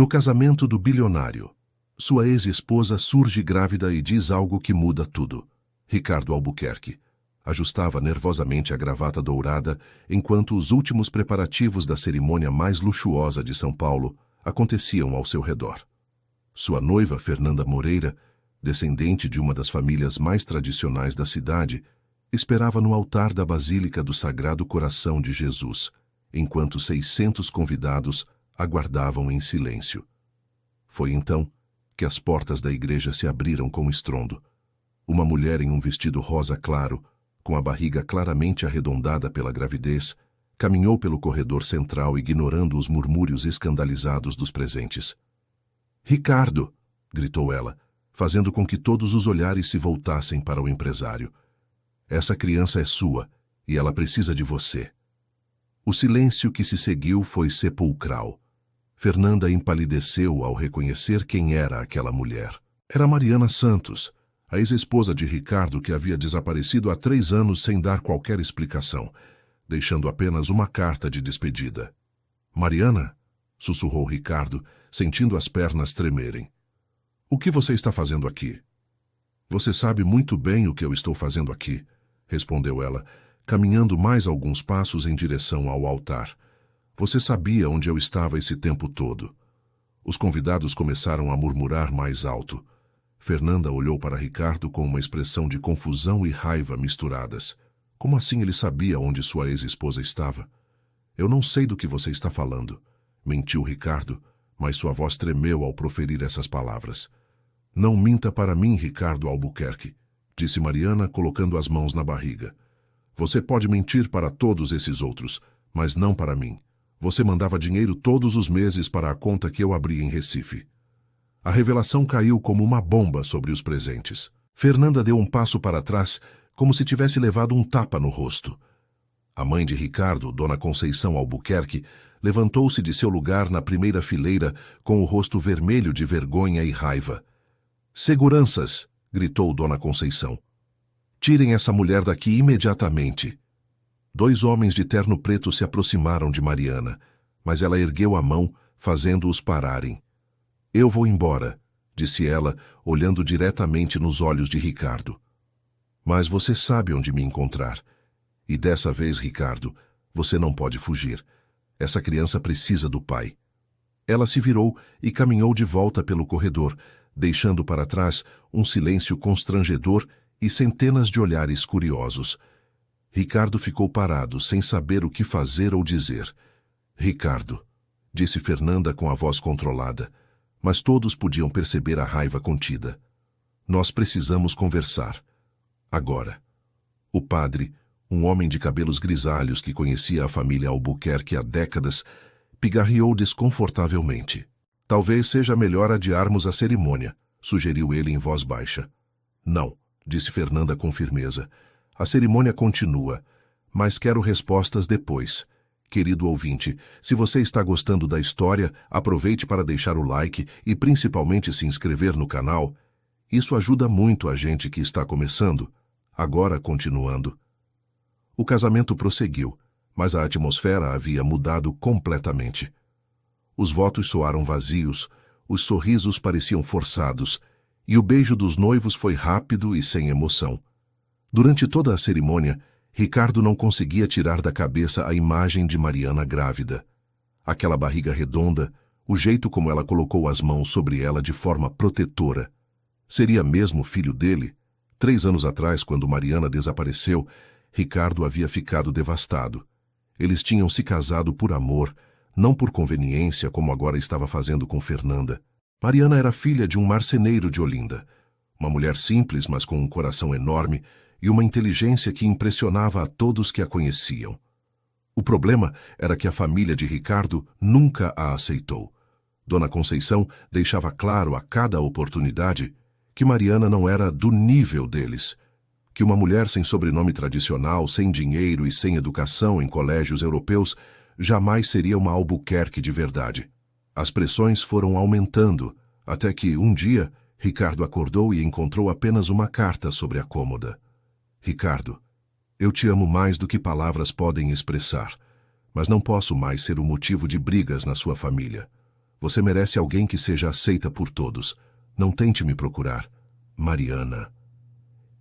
No casamento do bilionário, sua ex-esposa surge grávida e diz algo que muda tudo. Ricardo Albuquerque ajustava nervosamente a gravata dourada enquanto os últimos preparativos da cerimônia mais luxuosa de São Paulo aconteciam ao seu redor. Sua noiva, Fernanda Moreira, descendente de uma das famílias mais tradicionais da cidade, esperava no altar da Basílica do Sagrado Coração de Jesus, enquanto 600 convidados aguardavam em silêncio. Foi então que as portas da igreja se abriram com estrondo. Uma mulher em um vestido rosa claro, com a barriga claramente arredondada pela gravidez, caminhou pelo corredor central ignorando os murmúrios escandalizados dos presentes. "Ricardo!" gritou ela, fazendo com que todos os olhares se voltassem para o empresário. "Essa criança é sua e ela precisa de você." O silêncio que se seguiu foi sepulcral. Fernanda empalideceu ao reconhecer quem era aquela mulher. Era Mariana Santos, a ex-esposa de Ricardo que havia desaparecido há 3 anos sem dar qualquer explicação, deixando apenas uma carta de despedida. "Mariana?" sussurrou Ricardo, sentindo as pernas tremerem. "O que você está fazendo aqui?" "Você sabe muito bem o que eu estou fazendo aqui", respondeu ela, caminhando mais alguns passos em direção ao altar. "Você sabia onde eu estava esse tempo todo." Os convidados começaram a murmurar mais alto. Fernanda olhou para Ricardo com uma expressão de confusão e raiva misturadas. Como assim ele sabia onde sua ex-esposa estava? "Eu não sei do que você está falando", mentiu Ricardo, mas sua voz tremeu ao proferir essas palavras. "Não minta para mim, Ricardo Albuquerque", disse Mariana, colocando as mãos na barriga. "Você pode mentir para todos esses outros, mas não para mim. Você mandava dinheiro todos os meses para a conta que eu abri em Recife." A revelação caiu como uma bomba sobre os presentes. Fernanda deu um passo para trás, como se tivesse levado um tapa no rosto. A mãe de Ricardo, Dona Conceição Albuquerque, levantou-se de seu lugar na primeira fileira com o rosto vermelho de vergonha e raiva. "Seguranças!" gritou Dona Conceição. "Tirem essa mulher daqui imediatamente." 2 homens de terno preto se aproximaram de Mariana, mas ela ergueu a mão, fazendo-os pararem. "Eu vou embora", disse ela, olhando diretamente nos olhos de Ricardo. "Mas você sabe onde me encontrar. E dessa vez, Ricardo, você não pode fugir. Essa criança precisa do pai." Ela se virou e caminhou de volta pelo corredor, deixando para trás um silêncio constrangedor e centenas de olhares curiosos. Ricardo ficou parado, sem saber o que fazer ou dizer. "Ricardo", disse Fernanda com a voz controlada, mas todos podiam perceber a raiva contida. "Nós precisamos conversar. Agora." O padre, um homem de cabelos grisalhos que conhecia a família Albuquerque há décadas, pigarreou desconfortavelmente. "Talvez seja melhor adiarmos a cerimônia", sugeriu ele em voz baixa. "Não", disse Fernanda com firmeza. "A cerimônia continua, mas quero respostas depois. Querido ouvinte, se você está gostando da história, aproveite para deixar o like e principalmente se inscrever no canal. Isso ajuda muito a gente que está começando." Agora, continuando. O casamento prosseguiu, mas a atmosfera havia mudado completamente. Os votos soaram vazios, os sorrisos pareciam forçados, e o beijo dos noivos foi rápido e sem emoção. Durante toda a cerimônia, Ricardo não conseguia tirar da cabeça a imagem de Mariana grávida. Aquela barriga redonda, o jeito como ela colocou as mãos sobre ela de forma protetora. Seria mesmo filho dele? 3 anos atrás, quando Mariana desapareceu, Ricardo havia ficado devastado. Eles tinham se casado por amor, não por conveniência como agora estava fazendo com Fernanda. Mariana era filha de um marceneiro de Olinda. Uma mulher simples, mas com um coração enorme, e uma inteligência que impressionava a todos que a conheciam. O problema era que a família de Ricardo nunca a aceitou. Dona Conceição deixava claro a cada oportunidade que Mariana não era do nível deles, que uma mulher sem sobrenome tradicional, sem dinheiro e sem educação em colégios europeus jamais seria uma Albuquerque de verdade. As pressões foram aumentando, até que, um dia, Ricardo acordou e encontrou apenas uma carta sobre a cômoda. "Ricardo, eu te amo mais do que palavras podem expressar, mas não posso mais ser o motivo de brigas na sua família. Você merece alguém que seja aceita por todos. Não tente me procurar. Mariana.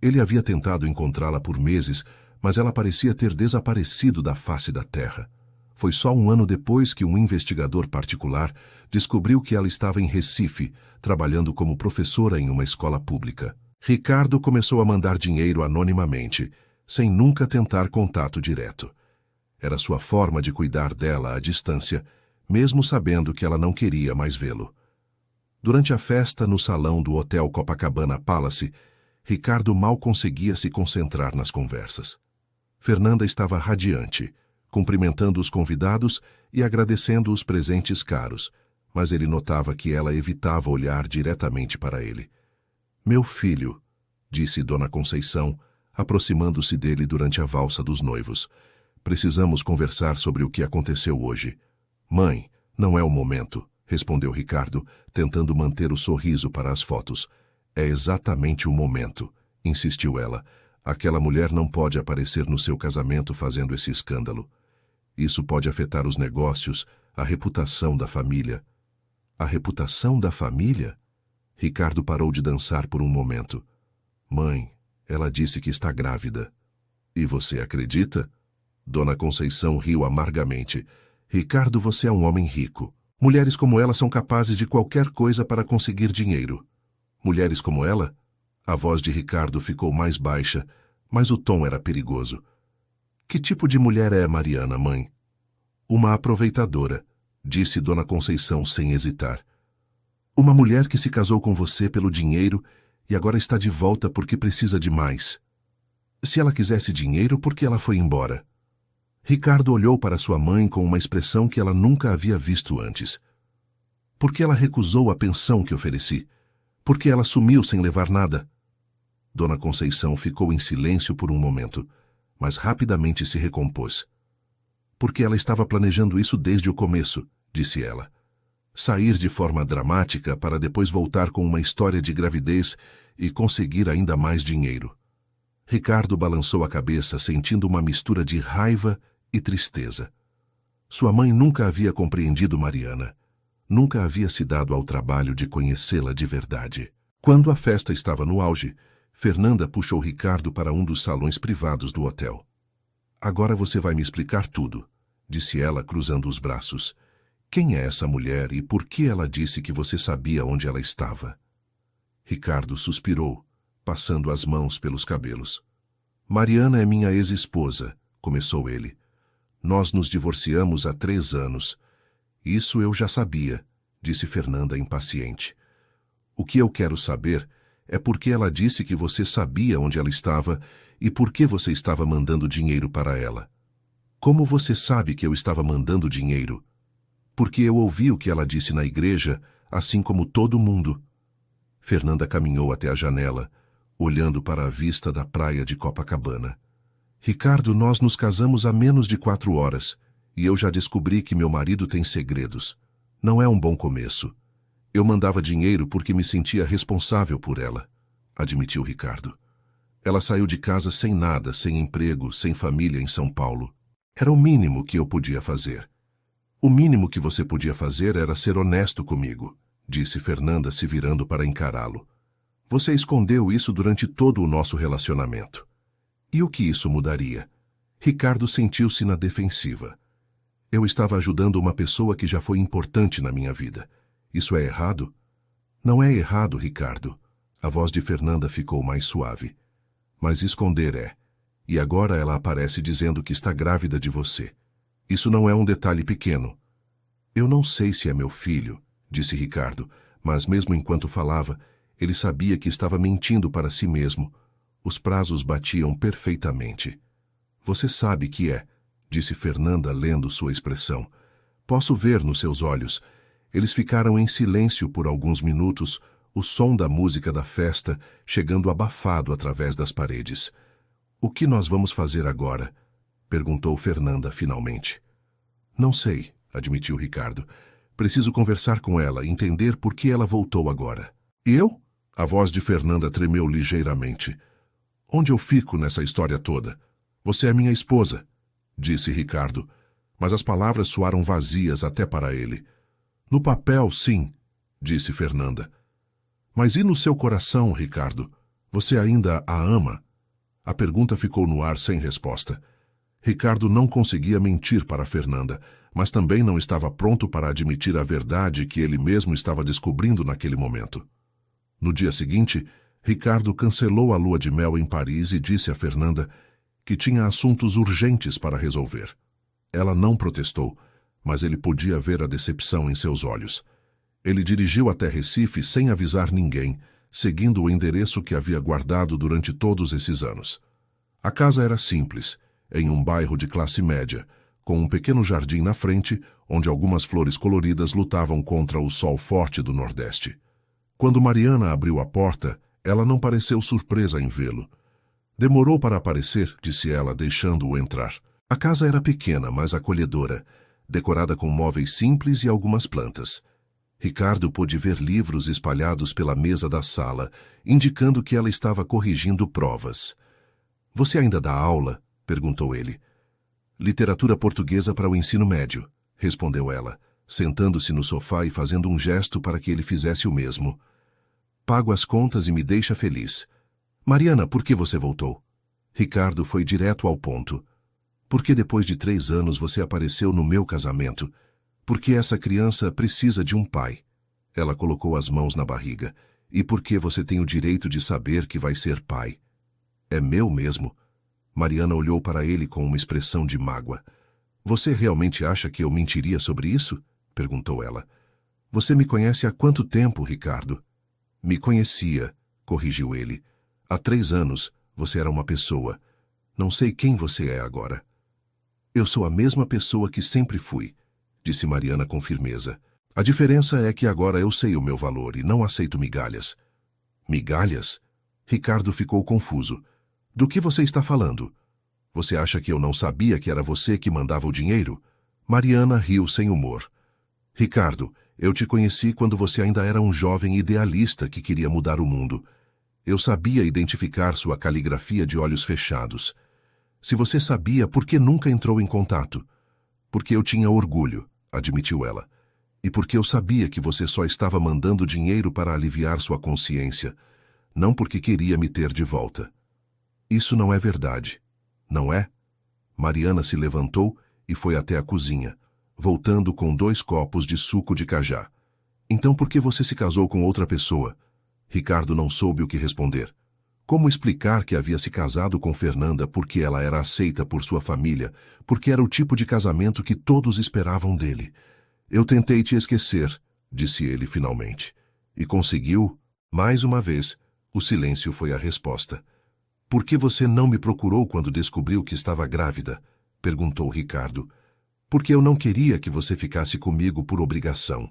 Ele havia tentado encontrá-la por meses, mas ela parecia ter desaparecido da face da terra. Foi só um ano depois que um investigador particular descobriu que ela estava em Recife, trabalhando como professora em uma escola pública. Ricardo começou a mandar dinheiro anonimamente, sem nunca tentar contato direto. Era sua forma de cuidar dela à distância, mesmo sabendo que ela não queria mais vê-lo. Durante a festa no salão do Hotel Copacabana Palace, Ricardo mal conseguia se concentrar nas conversas. Fernanda estava radiante, cumprimentando os convidados e agradecendo os presentes caros, mas ele notava que ela evitava olhar diretamente para ele. "Meu filho", disse Dona Conceição, aproximando-se dele durante a valsa dos noivos. "Precisamos conversar sobre o que aconteceu hoje." "Mãe, não é o momento", respondeu Ricardo, tentando manter o sorriso para as fotos. "É exatamente o momento", insistiu ela. "Aquela mulher não pode aparecer no seu casamento fazendo esse escândalo. Isso pode afetar os negócios, a reputação da família." "A reputação da família?" Ricardo parou de dançar por um momento. "Mãe, ela disse que está grávida." "E você acredita?" Dona Conceição riu amargamente. "Ricardo, você é um homem rico. Mulheres como ela são capazes de qualquer coisa para conseguir dinheiro." "Mulheres como ela?" A voz de Ricardo ficou mais baixa, mas o tom era perigoso. "Que tipo de mulher é Mariana, mãe?" "Uma aproveitadora", disse Dona Conceição sem hesitar. "Uma mulher que se casou com você pelo dinheiro e agora está de volta porque precisa de mais. Se ela quisesse dinheiro, por que ela foi embora?" Ricardo olhou para sua mãe com uma expressão que ela nunca havia visto antes. "Por que ela recusou a pensão que ofereci? Por que ela sumiu sem levar nada?" Dona Conceição ficou em silêncio por um momento, mas rapidamente se recompôs. "Porque ela estava planejando isso desde o começo", disse ela. "Sair de forma dramática para depois voltar com uma história de gravidez e conseguir ainda mais dinheiro." Ricardo balançou a cabeça, sentindo uma mistura de raiva e tristeza. Sua mãe nunca havia compreendido Mariana. Nunca havia se dado ao trabalho de conhecê-la de verdade. Quando a festa estava no auge, Fernanda puxou Ricardo para um dos salões privados do hotel. "Agora você vai me explicar tudo", disse ela, cruzando os braços. "Quem é essa mulher e por que ela disse que você sabia onde ela estava?" Ricardo suspirou, passando as mãos pelos cabelos. "Mariana é minha ex-esposa", começou ele. "Nós nos divorciamos há 3 anos. Isso eu já sabia", disse Fernanda impaciente. "O que eu quero saber é por que ela disse que você sabia onde ela estava e por que você estava mandando dinheiro para ela." "Como você sabe que eu estava mandando dinheiro?" "Porque eu ouvi o que ela disse na igreja, assim como todo mundo." Fernanda caminhou até a janela, olhando para a vista da praia de Copacabana. "Ricardo, nós nos casamos há menos de 4 horas, e eu já descobri que meu marido tem segredos. Não é um bom começo. Eu mandava dinheiro porque me sentia responsável por ela", admitiu Ricardo. "Ela saiu de casa sem nada, sem emprego, sem família em São Paulo. Era o mínimo que eu podia fazer." "O mínimo que você podia fazer era ser honesto comigo", disse Fernanda, se virando para encará-lo. "Você escondeu isso durante todo o nosso relacionamento. E o que isso mudaria?" Ricardo sentiu-se na defensiva. "Eu estava ajudando uma pessoa que já foi importante na minha vida. Isso é errado?" "Não é errado, Ricardo." A voz de Fernanda ficou mais suave. "Mas esconder é. E agora ela aparece dizendo que está grávida de você. Isso não é um detalhe pequeno." "Eu não sei se é meu filho", disse Ricardo, mas mesmo enquanto falava, ele sabia que estava mentindo para si mesmo. Os prazos batiam perfeitamente. "Você sabe que é", disse Fernanda, lendo sua expressão. "Posso ver nos seus olhos." Eles ficaram em silêncio por alguns minutos, o som da música da festa chegando abafado através das paredes. "O que nós vamos fazer agora?" perguntou Fernanda finalmente. "Não sei", admitiu Ricardo. "Preciso conversar com ela, entender por que ela voltou agora." "Eu?" A voz de Fernanda tremeu ligeiramente. "Onde eu fico nessa história toda? Você é minha esposa", disse Ricardo, mas as palavras soaram vazias até para ele. No papel, sim, disse Fernanda. Mas e no seu coração, Ricardo? Você ainda a ama? A pergunta ficou no ar sem resposta. Ricardo não conseguia mentir para Fernanda, mas também não estava pronto para admitir a verdade que ele mesmo estava descobrindo naquele momento. No dia seguinte, Ricardo cancelou a lua de mel em Paris e disse a Fernanda que tinha assuntos urgentes para resolver. Ela não protestou, mas ele podia ver a decepção em seus olhos. Ele dirigiu até Recife sem avisar ninguém, seguindo o endereço que havia guardado durante todos esses anos. A casa era simples, em um bairro de classe média, com um pequeno jardim na frente, onde algumas flores coloridas lutavam contra o sol forte do Nordeste. Quando Mariana abriu a porta, ela não pareceu surpresa em vê-lo. Demorou para aparecer, disse ela, deixando-o entrar. A casa era pequena, mas acolhedora, decorada com móveis simples e algumas plantas. Ricardo pôde ver livros espalhados pela mesa da sala, indicando que ela estava corrigindo provas. — Você ainda dá aula? Perguntou ele. — Literatura portuguesa para o ensino médio, respondeu ela, sentando-se no sofá e fazendo um gesto para que ele fizesse o mesmo. Pago as contas e me deixa feliz. Mariana, por que você voltou? Ricardo foi direto ao ponto. Porque depois de 3 anos você apareceu no meu casamento? Porque essa criança precisa de um pai. Ela colocou as mãos na barriga. E porque você tem o direito de saber que vai ser pai. É meu mesmo. Mariana olhou para ele com uma expressão de mágoa. Você realmente acha que eu mentiria sobre isso? Perguntou ela. Você me conhece há quanto tempo, Ricardo? Me conhecia, corrigiu ele. Há 3 anos, você era uma pessoa. Não sei quem você é agora. Eu sou a mesma pessoa que sempre fui, disse Mariana com firmeza. A diferença é que agora eu sei o meu valor e não aceito migalhas. Migalhas? Ricardo ficou confuso. Do que você está falando? Você acha que eu não sabia que era você que mandava o dinheiro? Mariana riu sem humor. Ricardo, eu te conheci quando você ainda era um jovem idealista que queria mudar o mundo. Eu sabia identificar sua caligrafia de olhos fechados. Se você sabia, por que nunca entrou em contato? Porque eu tinha orgulho, admitiu ela. E porque eu sabia que você só estava mandando dinheiro para aliviar sua consciência, não porque queria me ter de volta. Isso não é verdade, não é? Mariana se levantou e foi até a cozinha, voltando com 2 copos de suco de cajá. Então por que você se casou com outra pessoa? Ricardo não soube o que responder. Como explicar que havia se casado com Fernanda porque ela era aceita por sua família, porque era o tipo de casamento que todos esperavam dele? Eu tentei te esquecer, disse ele finalmente. E conseguiu? Mais uma vez, o silêncio foi a resposta. Por que você não me procurou quando descobriu que estava grávida? Perguntou Ricardo. Porque eu não queria que você ficasse comigo por obrigação.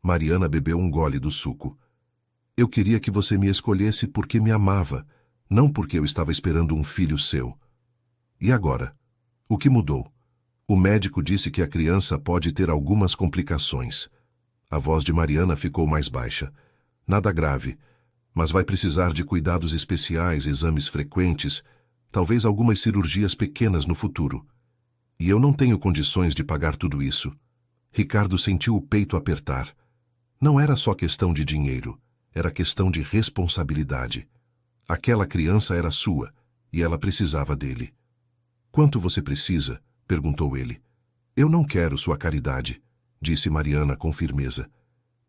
Mariana bebeu um gole do suco. Eu queria que você me escolhesse porque me amava, não porque eu estava esperando um filho seu. E agora? O que mudou? O médico disse que a criança pode ter algumas complicações. A voz de Mariana ficou mais baixa. Nada grave, mas vai precisar de cuidados especiais, exames frequentes, talvez algumas cirurgias pequenas no futuro. E eu não tenho condições de pagar tudo isso. Ricardo sentiu o peito apertar. Não era só questão de dinheiro, era questão de responsabilidade. Aquela criança era sua, e ela precisava dele. Quanto você precisa? Perguntou ele. Eu não quero sua caridade, disse Mariana com firmeza.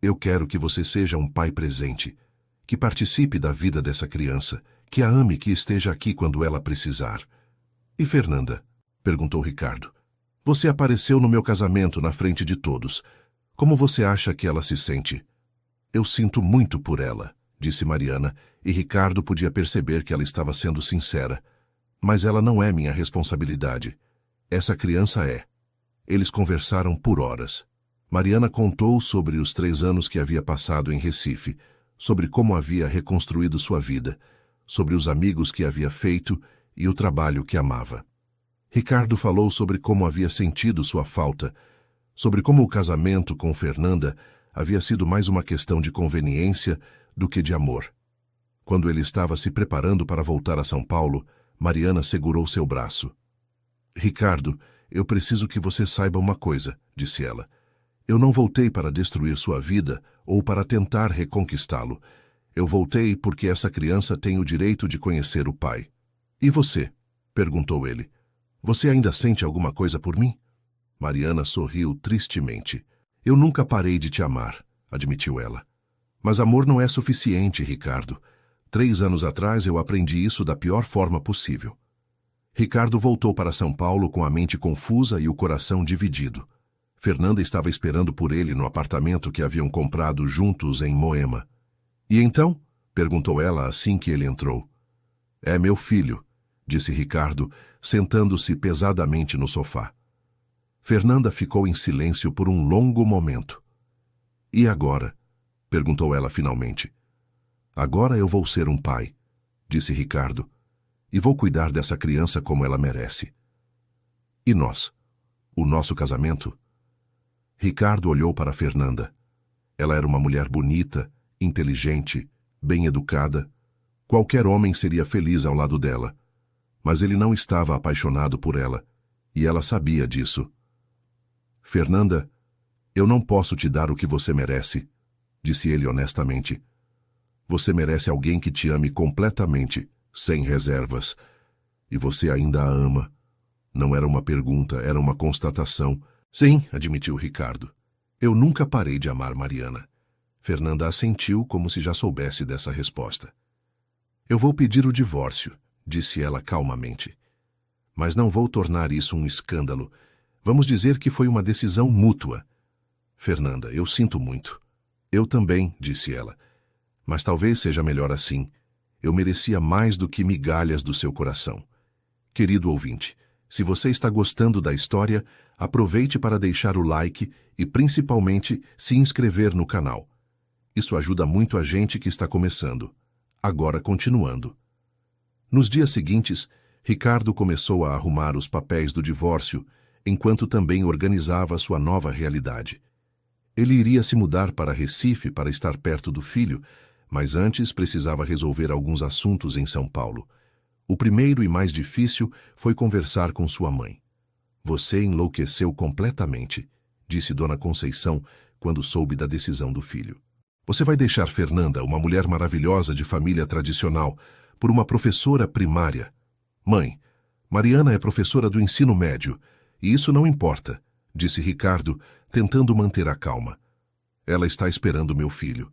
Eu quero que você seja um pai presente, que participe da vida dessa criança, que a ame e que esteja aqui quando ela precisar. E Fernanda? Perguntou Ricardo. Você apareceu no meu casamento na frente de todos. Como você acha que ela se sente? Eu sinto muito por ela, disse Mariana, e Ricardo podia perceber que ela estava sendo sincera. Mas ela não é minha responsabilidade. Essa criança é. Eles conversaram por horas. Mariana contou sobre os 3 anos que havia passado em Recife, sobre como havia reconstruído sua vida, sobre os amigos que havia feito e o trabalho que amava. Ricardo falou sobre como havia sentido sua falta, sobre como o casamento com Fernanda havia sido mais uma questão de conveniência do que de amor. Quando ele estava se preparando para voltar a São Paulo, Mariana segurou seu braço. Ricardo, eu preciso que você saiba uma coisa, disse ela. Eu não voltei para destruir sua vida ou para tentar reconquistá-lo. Eu voltei porque essa criança tem o direito de conhecer o pai. E você? Perguntou ele. Você ainda sente alguma coisa por mim? Mariana sorriu tristemente. Eu nunca parei de te amar, admitiu ela. Mas amor não é suficiente, Ricardo. 3 anos atrás eu aprendi isso da pior forma possível. Ricardo voltou para São Paulo com a mente confusa e o coração dividido. Fernanda estava esperando por ele no apartamento que haviam comprado juntos em Moema. E então? Perguntou ela assim que ele entrou. É meu filho, disse Ricardo, sentando-se pesadamente no sofá. Fernanda ficou em silêncio por um longo momento. E agora? Perguntou ela finalmente. Agora eu vou ser um pai, disse Ricardo, e vou cuidar dessa criança como ela merece. E nós? O nosso casamento? Ricardo olhou para Fernanda. Ela era uma mulher bonita, inteligente, bem educada. Qualquer homem seria feliz ao lado dela. Mas ele não estava apaixonado por ela, e ela sabia disso. Fernanda, eu não posso te dar o que você merece, disse ele honestamente. Você merece alguém que te ame completamente, sem reservas. E você ainda a ama. Não era uma pergunta, era uma constatação. Sim, admitiu Ricardo. Eu nunca parei de amar Mariana. Fernanda assentiu como se já soubesse dessa resposta. Eu vou pedir o divórcio, disse ela calmamente. Mas não vou tornar isso um escândalo. Vamos dizer que foi uma decisão mútua. Fernanda, eu sinto muito. Eu também, disse ela. Mas talvez seja melhor assim. Eu merecia mais do que migalhas do seu coração. Querido ouvinte, se você está gostando da história, aproveite para deixar o like e, principalmente, se inscrever no canal. Isso ajuda muito a gente que está começando. Agora continuando. Nos dias seguintes, Ricardo começou a arrumar os papéis do divórcio, enquanto também organizava sua nova realidade. Ele iria se mudar para Recife para estar perto do filho, mas antes precisava resolver alguns assuntos em São Paulo. O primeiro e mais difícil foi conversar com sua mãe. Você enlouqueceu completamente, disse Dona Conceição quando soube da decisão do filho. Você vai deixar Fernanda, uma mulher maravilhosa de família tradicional, por uma professora primária. Mãe, Mariana é professora do ensino médio, e isso não importa, disse Ricardo, tentando manter a calma. Ela está esperando meu filho.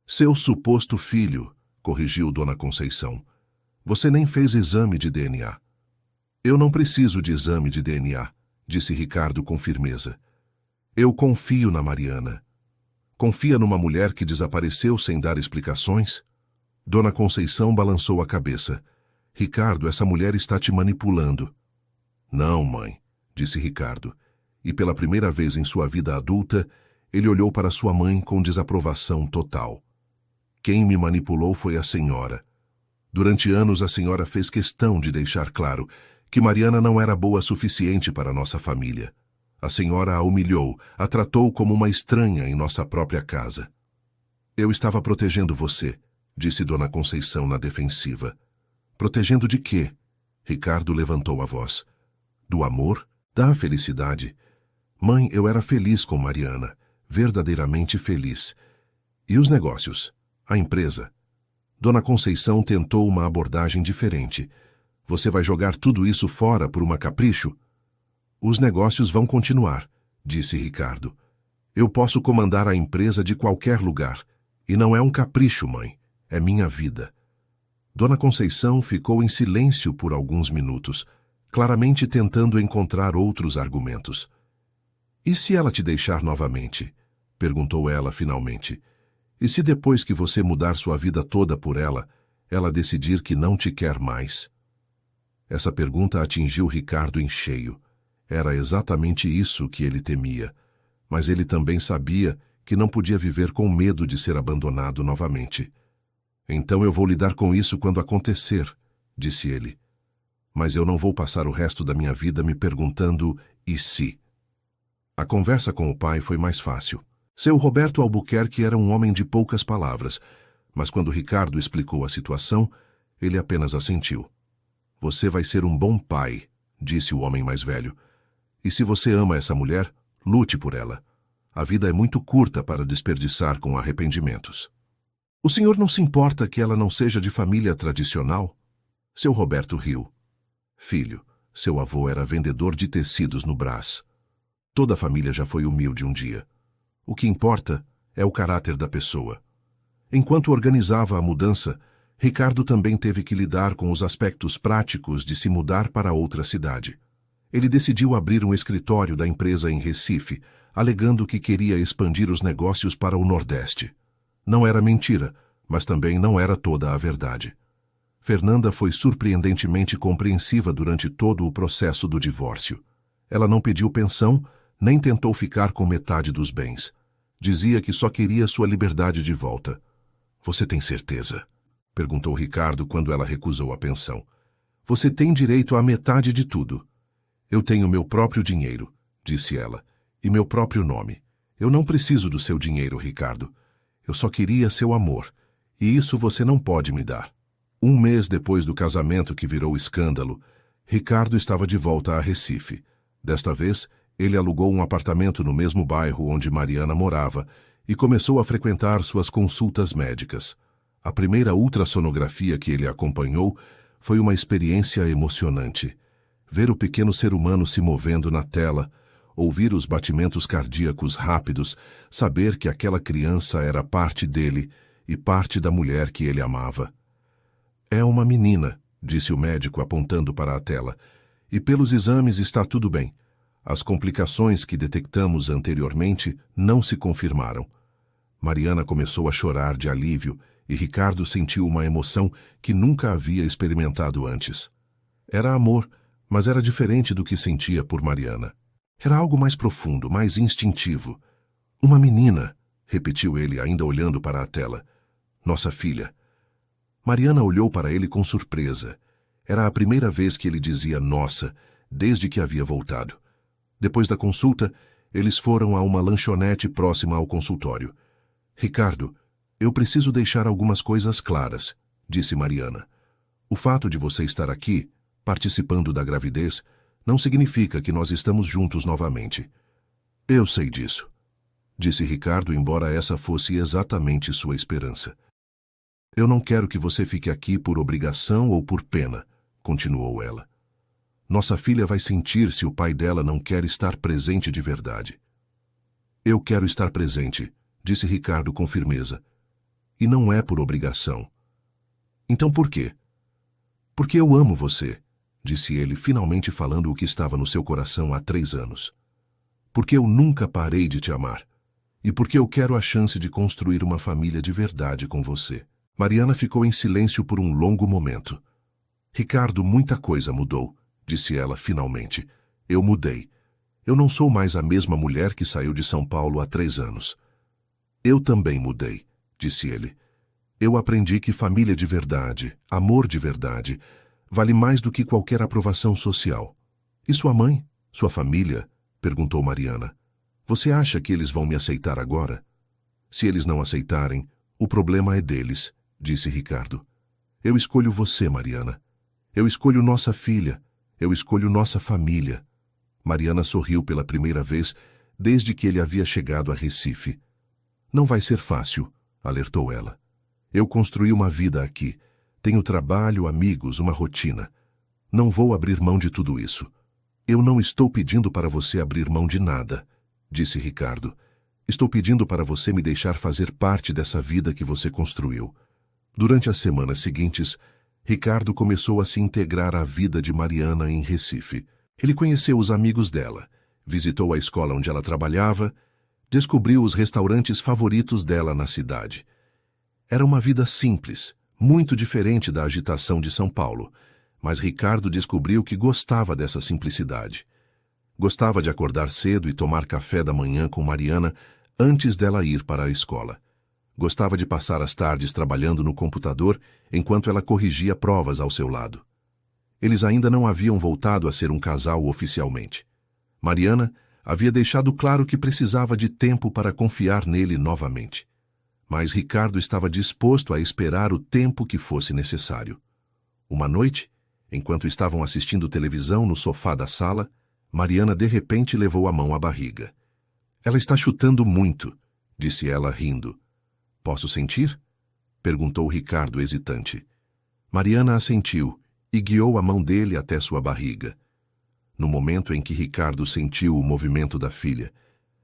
Seu suposto filho, corrigiu Dona Conceição. Você nem fez exame de DNA. Eu não preciso de exame de DNA, disse Ricardo com firmeza. Eu confio na Mariana. Confia numa mulher que desapareceu sem dar explicações? Dona Conceição balançou a cabeça. Ricardo, essa mulher está te manipulando. Não, mãe, disse Ricardo. E pela primeira vez em sua vida adulta, ele olhou para sua mãe com desaprovação total. Quem me manipulou foi a senhora. Durante anos a senhora fez questão de deixar claro que Mariana não era boa o suficiente para nossa família. A senhora a humilhou, a tratou como uma estranha em nossa própria casa. Eu estava protegendo você, disse Dona Conceição na defensiva. Protegendo de quê? Ricardo levantou a voz. Do amor? Da felicidade. Mãe, eu era feliz com Mariana, verdadeiramente feliz. E os negócios? A empresa? Dona Conceição tentou uma abordagem diferente. Você vai jogar tudo isso fora por uma capricho? Os negócios vão continuar, disse Ricardo. Eu posso comandar a empresa de qualquer lugar. E não é um capricho, mãe. É minha vida. Dona Conceição ficou em silêncio por alguns minutos, claramente tentando encontrar outros argumentos. E se ela te deixar novamente? Perguntou ela finalmente. E se depois que você mudar sua vida toda por ela, ela decidir que não te quer mais? Essa pergunta atingiu Ricardo em cheio. Era exatamente isso que ele temia, mas ele também sabia que não podia viver com medo de ser abandonado novamente. Então eu vou lidar com isso quando acontecer, disse ele. Mas eu não vou passar o resto da minha vida me perguntando e se. A conversa com o pai foi mais fácil. Seu Roberto Albuquerque era um homem de poucas palavras, mas quando Ricardo explicou a situação, ele apenas assentiu. Você vai ser um bom pai, disse o homem mais velho. E se você ama essa mulher, lute por ela. A vida é muito curta para desperdiçar com arrependimentos. O senhor não se importa que ela não seja de família tradicional? Seu Roberto riu. Filho, seu avô era vendedor de tecidos no Brás. Toda a família já foi humilde um dia. O que importa é o caráter da pessoa. Enquanto organizava a mudança, Ricardo também teve que lidar com os aspectos práticos de se mudar para outra cidade. Ele decidiu abrir um escritório da empresa em Recife, alegando que queria expandir os negócios para o Nordeste. Não era mentira, mas também não era toda a verdade. Fernanda foi surpreendentemente compreensiva durante todo o processo do divórcio. Ela não pediu pensão, nem tentou ficar com metade dos bens. Dizia que só queria sua liberdade de volta. Você tem certeza? Perguntou Ricardo quando ela recusou a pensão. Você tem direito à metade de tudo. Eu tenho meu próprio dinheiro, disse ela, e meu próprio nome. Eu não preciso do seu dinheiro, Ricardo. Eu só queria seu amor, e isso você não pode me dar. Um mês depois do casamento que virou escândalo, Ricardo estava de volta a Recife. Desta vez, ele alugou um apartamento no mesmo bairro onde Mariana morava e começou a frequentar suas consultas médicas. A primeira ultrassonografia que ele acompanhou foi uma experiência emocionante. Ver o pequeno ser humano se movendo na tela, ouvir os batimentos cardíacos rápidos, saber que aquela criança era parte dele e parte da mulher que ele amava. É uma menina, disse o médico apontando para a tela, e pelos exames está tudo bem. As complicações que detectamos anteriormente não se confirmaram. Mariana começou a chorar de alívio e Ricardo sentiu uma emoção que nunca havia experimentado antes. Era amor, mas era diferente do que sentia por Mariana. Era algo mais profundo, mais instintivo. Uma menina, repetiu ele ainda olhando para a tela. Nossa filha. Mariana olhou para ele com surpresa. Era a primeira vez que ele dizia nossa, desde que havia voltado. Depois da consulta, eles foram a uma lanchonete próxima ao consultório. Ricardo, eu preciso deixar algumas coisas claras, disse Mariana. O fato de você estar aqui, participando da gravidez, não significa que nós estamos juntos novamente. Eu sei disso, disse Ricardo, embora essa fosse exatamente sua esperança. Eu não quero que você fique aqui por obrigação ou por pena, continuou ela. Nossa filha vai sentir se o pai dela não quer estar presente de verdade. Eu quero estar presente, disse Ricardo com firmeza. E não é por obrigação. Então por quê? Porque eu amo você, disse ele, finalmente falando o que estava no seu coração há 3 anos. Porque eu nunca parei de te amar. E porque eu quero a chance de construir uma família de verdade com você. Mariana ficou em silêncio por um longo momento. Ricardo, muita coisa mudou, disse ela finalmente. Eu mudei. Eu não sou mais a mesma mulher que saiu de São Paulo há 3 anos. Eu também mudei, disse ele. Eu aprendi que família de verdade, amor de verdade, vale mais do que qualquer aprovação social. E sua mãe? Sua família? Perguntou Mariana. Você acha que eles vão me aceitar agora? Se eles não aceitarem, o problema é deles, disse Ricardo. Eu escolho você, Mariana. Eu escolho nossa filha. Eu escolho nossa família. Mariana sorriu pela primeira vez desde que ele havia chegado a Recife. Não vai ser fácil, alertou ela. Eu construí uma vida aqui. Tenho trabalho, amigos, uma rotina. Não vou abrir mão de tudo isso. Eu não estou pedindo para você abrir mão de nada, disse Ricardo. Estou pedindo para você me deixar fazer parte dessa vida que você construiu. Durante as semanas seguintes, Ricardo começou a se integrar à vida de Mariana em Recife. Ele conheceu os amigos dela, visitou a escola onde ela trabalhava, descobriu os restaurantes favoritos dela na cidade. Era uma vida simples, muito diferente da agitação de São Paulo, mas Ricardo descobriu que gostava dessa simplicidade. Gostava de acordar cedo e tomar café da manhã com Mariana antes dela ir para a escola. Gostava de passar as tardes trabalhando no computador enquanto ela corrigia provas ao seu lado. Eles ainda não haviam voltado a ser um casal oficialmente. Mariana havia deixado claro que precisava de tempo para confiar nele novamente. Mas Ricardo estava disposto a esperar o tempo que fosse necessário. Uma noite, enquanto estavam assistindo televisão no sofá da sala, Mariana de repente levou a mão à barriga. Ela está chutando muito, disse ela rindo. Posso sentir? Perguntou Ricardo hesitante. Mariana assentiu e guiou a mão dele até sua barriga. No momento em que Ricardo sentiu o movimento da filha,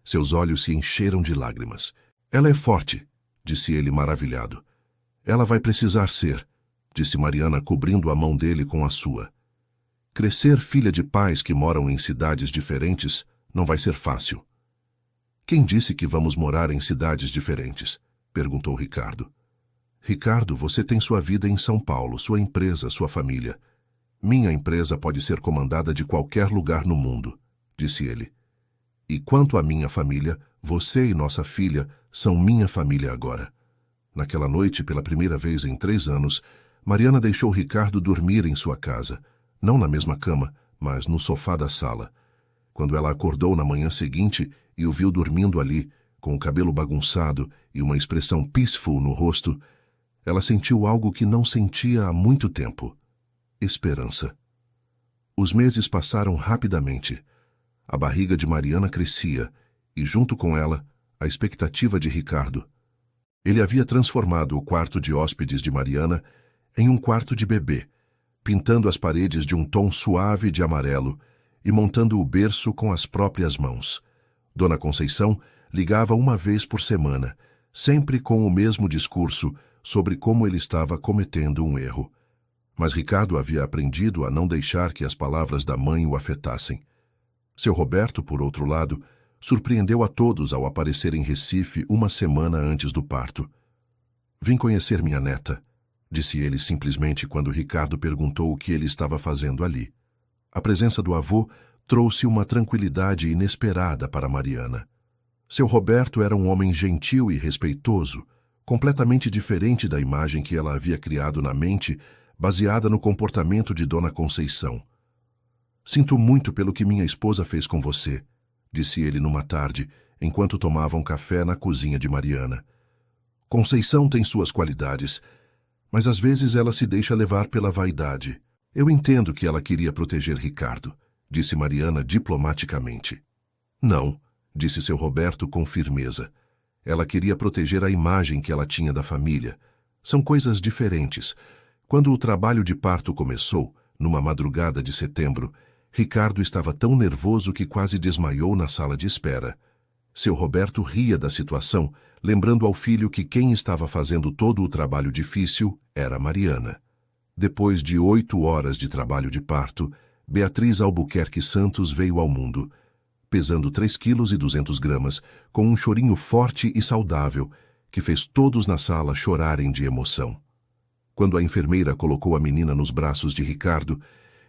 seus olhos se encheram de lágrimas. Ela é forte, disse ele maravilhado. Ela vai precisar ser, disse Mariana cobrindo a mão dele com a sua. Crescer filha de pais que moram em cidades diferentes não vai ser fácil. Quem disse que vamos morar em cidades diferentes? Perguntou Ricardo. Ricardo, você tem sua vida em São Paulo, sua empresa, sua família. Minha empresa pode ser comandada de qualquer lugar no mundo, disse ele. E quanto à minha família, você e nossa filha são minha família agora. Naquela noite, pela primeira vez em 3 anos, Mariana deixou Ricardo dormir em sua casa, não na mesma cama, mas no sofá da sala. Quando ela acordou na manhã seguinte e o viu dormindo ali, com o cabelo bagunçado e uma expressão peaceful no rosto, ela sentiu algo que não sentia há muito tempo. Esperança. Os meses passaram rapidamente. A barriga de Mariana crescia e, junto com ela, a expectativa de Ricardo. Ele havia transformado o quarto de hóspedes de Mariana em um quarto de bebê, pintando as paredes de um tom suave de amarelo e montando o berço com as próprias mãos. Dona Conceição ligava uma vez por semana, sempre com o mesmo discurso sobre como ele estava cometendo um erro. Mas Ricardo havia aprendido a não deixar que as palavras da mãe o afetassem. Seu Roberto, por outro lado, surpreendeu a todos ao aparecer em Recife uma semana antes do parto. Vim conhecer minha neta, disse ele simplesmente quando Ricardo perguntou o que ele estava fazendo ali. A presença do avô trouxe uma tranquilidade inesperada para Mariana. Seu Roberto era um homem gentil e respeitoso, completamente diferente da imagem que ela havia criado na mente, baseada no comportamento de Dona Conceição. Sinto muito pelo que minha esposa fez com você, disse ele numa tarde, enquanto tomavam café na cozinha de Mariana. Conceição tem suas qualidades, mas às vezes ela se deixa levar pela vaidade. Eu entendo que ela queria proteger Ricardo, disse Mariana diplomaticamente. Não, disse seu Roberto com firmeza. Ela queria proteger a imagem que ela tinha da família. São coisas diferentes. Quando o trabalho de parto começou, numa madrugada de setembro, Ricardo estava tão nervoso que quase desmaiou na sala de espera. Seu Roberto ria da situação, lembrando ao filho que quem estava fazendo todo o trabalho difícil era Mariana. Depois de 8 horas de trabalho de parto, Beatriz Albuquerque Santos veio ao mundo, pesando 3,2 kg, com um chorinho forte e saudável, que fez todos na sala chorarem de emoção. Quando a enfermeira colocou a menina nos braços de Ricardo,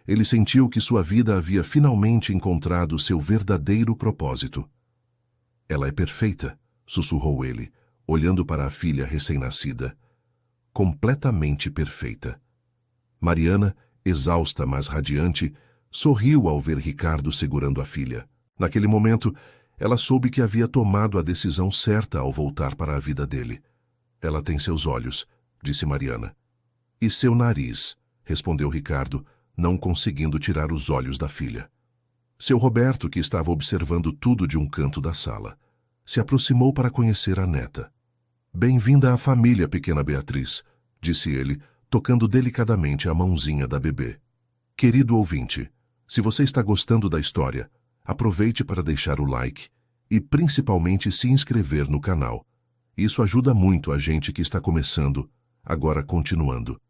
ele sentiu que sua vida havia finalmente encontrado seu verdadeiro propósito. Ela é perfeita, sussurrou ele, olhando para a filha recém-nascida. Completamente perfeita. Mariana, exausta mas radiante, sorriu ao ver Ricardo segurando a filha. Naquele momento, ela soube que havia tomado a decisão certa ao voltar para a vida dele. Ela tem seus olhos, disse Mariana. E seu nariz, respondeu Ricardo, não conseguindo tirar os olhos da filha. Seu Roberto, que estava observando tudo de um canto da sala, se aproximou para conhecer a neta. Bem-vinda à família, pequena Beatriz, disse ele, tocando delicadamente a mãozinha da bebê. Querido ouvinte, se você está gostando da história, aproveite para deixar o like e principalmente se inscrever no canal. Isso ajuda muito a gente que está começando, agora continuando.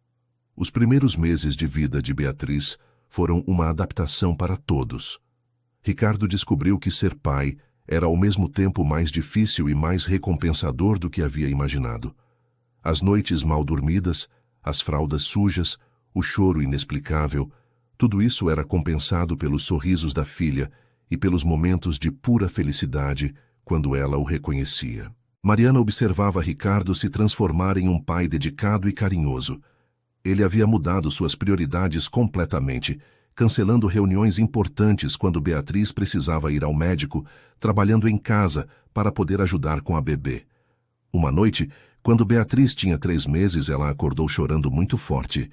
Os primeiros meses de vida de Beatriz foram uma adaptação para todos. Ricardo descobriu que ser pai era ao mesmo tempo mais difícil e mais recompensador do que havia imaginado. As noites mal dormidas, as fraldas sujas, o choro inexplicável, tudo isso era compensado pelos sorrisos da filha e pelos momentos de pura felicidade quando ela o reconhecia. Mariana observava Ricardo se transformar em um pai dedicado e carinhoso. Ele havia mudado suas prioridades completamente, cancelando reuniões importantes quando Beatriz precisava ir ao médico, trabalhando em casa para poder ajudar com a bebê. Uma noite, quando Beatriz tinha 3 meses, ela acordou chorando muito forte.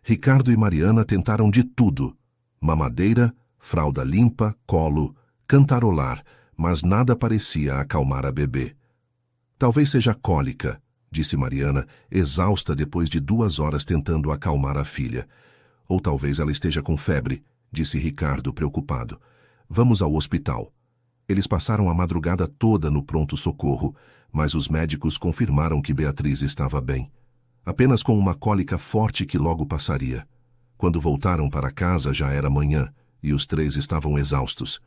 Ricardo e Mariana tentaram de tudo: mamadeira, fralda limpa, colo, cantarolar, mas nada parecia acalmar a bebê. Talvez seja cólica, disse Mariana, exausta depois de 2 horas tentando acalmar a filha. Ou talvez ela esteja com febre, disse Ricardo, preocupado. Vamos ao hospital. Eles passaram a madrugada toda no pronto-socorro, mas os médicos confirmaram que Beatriz estava bem. Apenas com uma cólica forte que logo passaria. Quando voltaram para casa já era manhã, e os 3 estavam exaustos.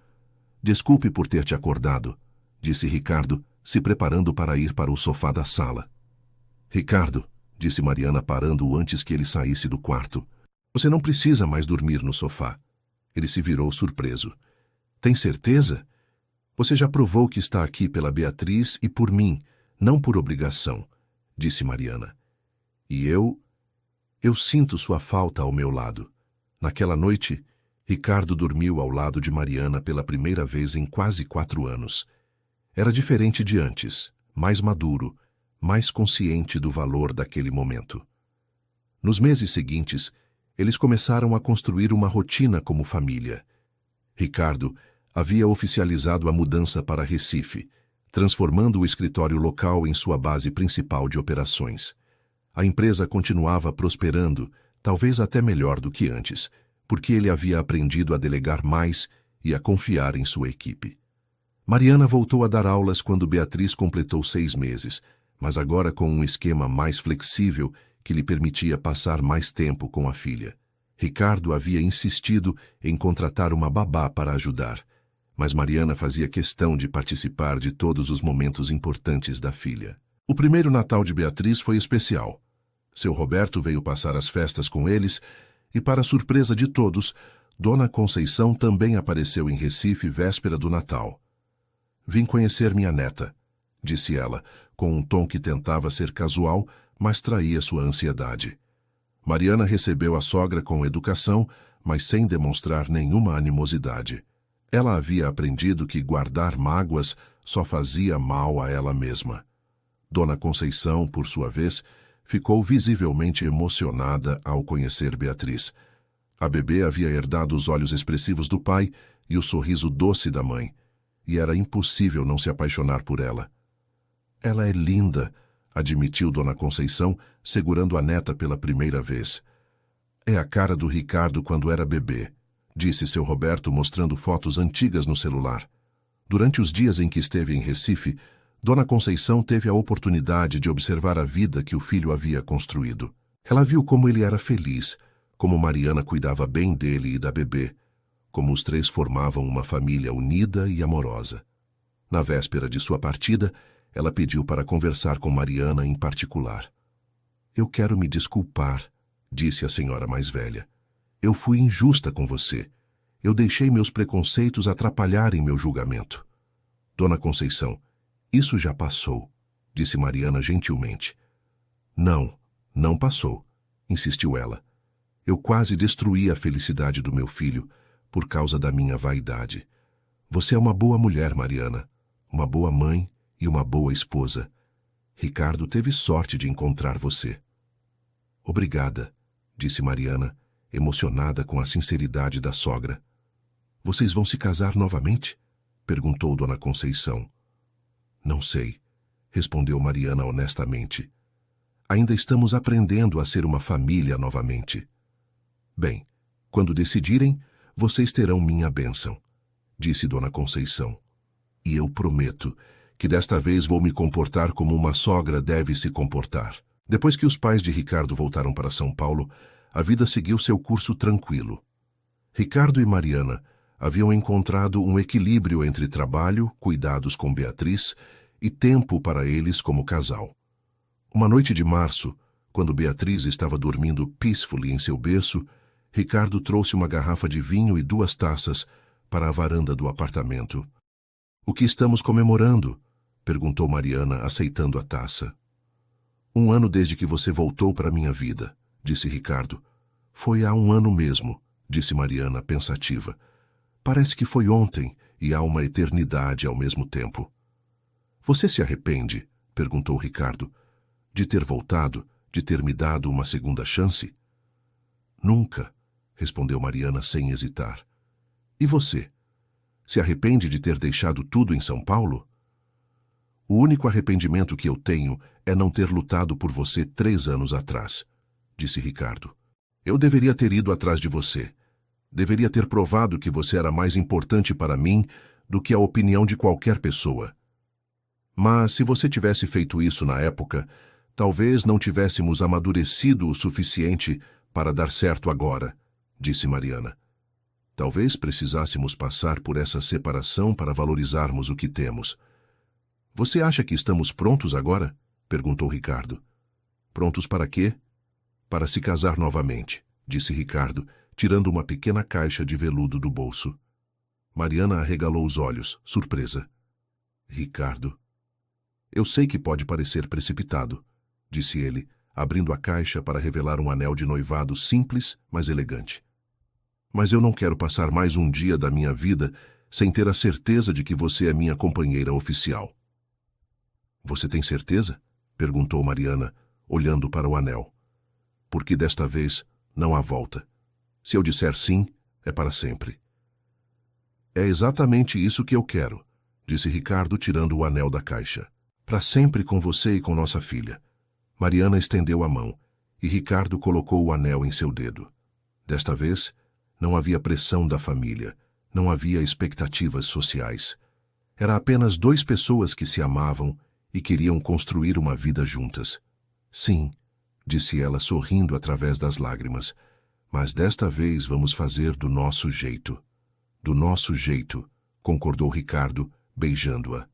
Desculpe por ter te acordado, disse Ricardo, se preparando para ir para o sofá da sala. Ricardo, disse Mariana parando-o antes que ele saísse do quarto, você não precisa mais dormir no sofá. Ele se virou surpreso. Tem certeza? Você já provou que está aqui pela Beatriz e por mim, não por obrigação, disse Mariana. E eu sinto sua falta ao meu lado. Naquela noite, Ricardo dormiu ao lado de Mariana pela primeira vez em quase 4 anos. Era diferente de antes, mais maduro, mais consciente do valor daquele momento. Nos meses seguintes, eles começaram a construir uma rotina como família. Ricardo havia oficializado a mudança para Recife, transformando o escritório local em sua base principal de operações. A empresa continuava prosperando, talvez até melhor do que antes, porque ele havia aprendido a delegar mais e a confiar em sua equipe. Mariana voltou a dar aulas quando Beatriz completou 6 meses, mas agora com um esquema mais flexível que lhe permitia passar mais tempo com a filha. Ricardo havia insistido em contratar uma babá para ajudar, mas Mariana fazia questão de participar de todos os momentos importantes da filha. O primeiro Natal de Beatriz foi especial. Seu Roberto veio passar as festas com eles e, para surpresa de todos, Dona Conceição também apareceu em Recife véspera do Natal. Vim conhecer minha neta, disse ela, com um tom que tentava ser casual, mas traía sua ansiedade. Mariana recebeu a sogra com educação, mas sem demonstrar nenhuma animosidade. Ela havia aprendido que guardar mágoas só fazia mal a ela mesma. Dona Conceição, por sua vez, ficou visivelmente emocionada ao conhecer Beatriz. A bebê havia herdado os olhos expressivos do pai e o sorriso doce da mãe, e era impossível não se apaixonar por ela. Ela é linda, admitiu Dona Conceição, segurando a neta pela primeira vez. É a cara do Ricardo quando era bebê, disse seu Roberto mostrando fotos antigas no celular. Durante os dias em que esteve em Recife, Dona Conceição teve a oportunidade de observar a vida que o filho havia construído. Ela viu como ele era feliz, como Mariana cuidava bem dele e da bebê, como os 3 formavam uma família unida e amorosa. Na véspera de sua partida, ela pediu para conversar com Mariana em particular. Eu quero me desculpar, disse a senhora mais velha. Eu fui injusta com você. Eu deixei meus preconceitos atrapalharem meu julgamento. Dona Conceição, isso já passou, disse Mariana gentilmente. Não, não passou, insistiu ela. Eu quase destruí a felicidade do meu filho por causa da minha vaidade. Você é uma boa mulher, Mariana, uma boa mãe e uma boa esposa. Ricardo teve sorte de encontrar você. Obrigada, disse Mariana, emocionada com a sinceridade da sogra. Vocês vão se casar novamente? Perguntou Dona Conceição. Não sei, respondeu Mariana honestamente. Ainda estamos aprendendo a ser uma família novamente. Bem, quando decidirem, vocês terão minha bênção, disse Dona Conceição. E eu prometo que desta vez vou me comportar como uma sogra deve se comportar. Depois que os pais de Ricardo voltaram para São Paulo, a vida seguiu seu curso tranquilo. Ricardo e Mariana haviam encontrado um equilíbrio entre trabalho, cuidados com Beatriz e tempo para eles como casal. Uma noite de março, quando Beatriz estava dormindo peacefully em seu berço, Ricardo trouxe uma garrafa de vinho e 2 taças para a varanda do apartamento. O que estamos comemorando? Perguntou Mariana, aceitando a taça. 1 ano desde que você voltou para minha vida, disse Ricardo. Foi há 1 ano mesmo, disse Mariana, pensativa. Parece que foi ontem e há uma eternidade ao mesmo tempo. Você se arrepende? Perguntou Ricardo. De ter voltado, de ter me dado uma segunda chance? Nunca, respondeu Mariana sem hesitar. E você? Se arrepende de ter deixado tudo em São Paulo? O único arrependimento que eu tenho é não ter lutado por você 3 anos atrás, disse Ricardo. Eu deveria ter ido atrás de você. Deveria ter provado que você era mais importante para mim do que a opinião de qualquer pessoa. Mas se você tivesse feito isso na época, talvez não tivéssemos amadurecido o suficiente para dar certo agora, disse Mariana. Talvez precisássemos passar por essa separação para valorizarmos o que temos. Você acha que estamos prontos agora? Perguntou Ricardo. Prontos para quê? Para se casar novamente, disse Ricardo, tirando uma pequena caixa de veludo do bolso. Mariana arregalou os olhos, surpresa. Ricardo. Eu sei que pode parecer precipitado, disse ele, abrindo a caixa para revelar um anel de noivado simples, mas elegante. Mas eu não quero passar mais um dia da minha vida sem ter a certeza de que você é minha companheira oficial. Você tem certeza? Perguntou Mariana, olhando para o anel. Porque desta vez não há volta. Se eu disser sim, é para sempre. É exatamente isso que eu quero, disse Ricardo, tirando o anel da caixa. Para sempre com você e com nossa filha. Mariana estendeu a mão, e Ricardo colocou o anel em seu dedo. Desta vez, não havia pressão da família, não havia expectativas sociais. Era apenas 2 pessoas que se amavam e queriam construir uma vida juntas. Sim, disse ela sorrindo através das lágrimas, mas desta vez vamos fazer do nosso jeito. Do nosso jeito, concordou Ricardo, beijando-a.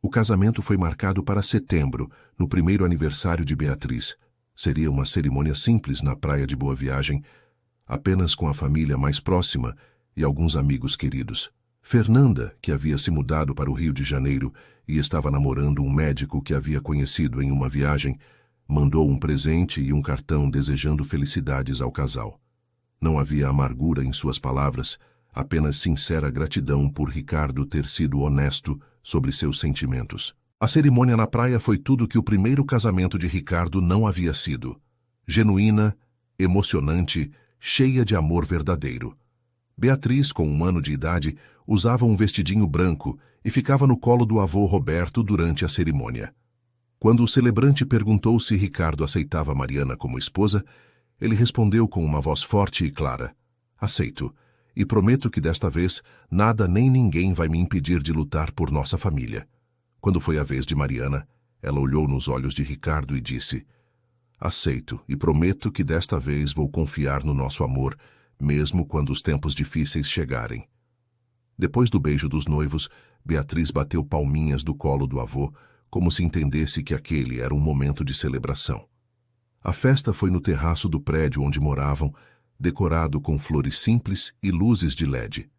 O casamento foi marcado para setembro, no primeiro aniversário de Beatriz. Seria uma cerimônia simples na praia de Boa Viagem, apenas com a família mais próxima e alguns amigos queridos. Fernanda, que havia se mudado para o Rio de Janeiro e estava namorando um médico que havia conhecido em uma viagem, mandou um presente e um cartão desejando felicidades ao casal. Não havia amargura em suas palavras, apenas sincera gratidão por Ricardo ter sido honesto sobre seus sentimentos. A cerimônia na praia foi tudo que o primeiro casamento de Ricardo não havia sido. Genuína, emocionante, cheia de amor verdadeiro. Beatriz, com 1 ano de idade, usava um vestidinho branco e ficava no colo do avô Roberto durante a cerimônia. Quando o celebrante perguntou se Ricardo aceitava Mariana como esposa, ele respondeu com uma voz forte e clara: aceito, e prometo que desta vez nada nem ninguém vai me impedir de lutar por nossa família. Quando foi a vez de Mariana, ela olhou nos olhos de Ricardo e disse: aceito, e prometo que desta vez vou confiar no nosso amor, mesmo quando os tempos difíceis chegarem. Depois do beijo dos noivos, Beatriz bateu palminhas do colo do avô, como se entendesse que aquele era um momento de celebração. A festa foi no terraço do prédio onde moravam, decorado com flores simples e luzes de LED.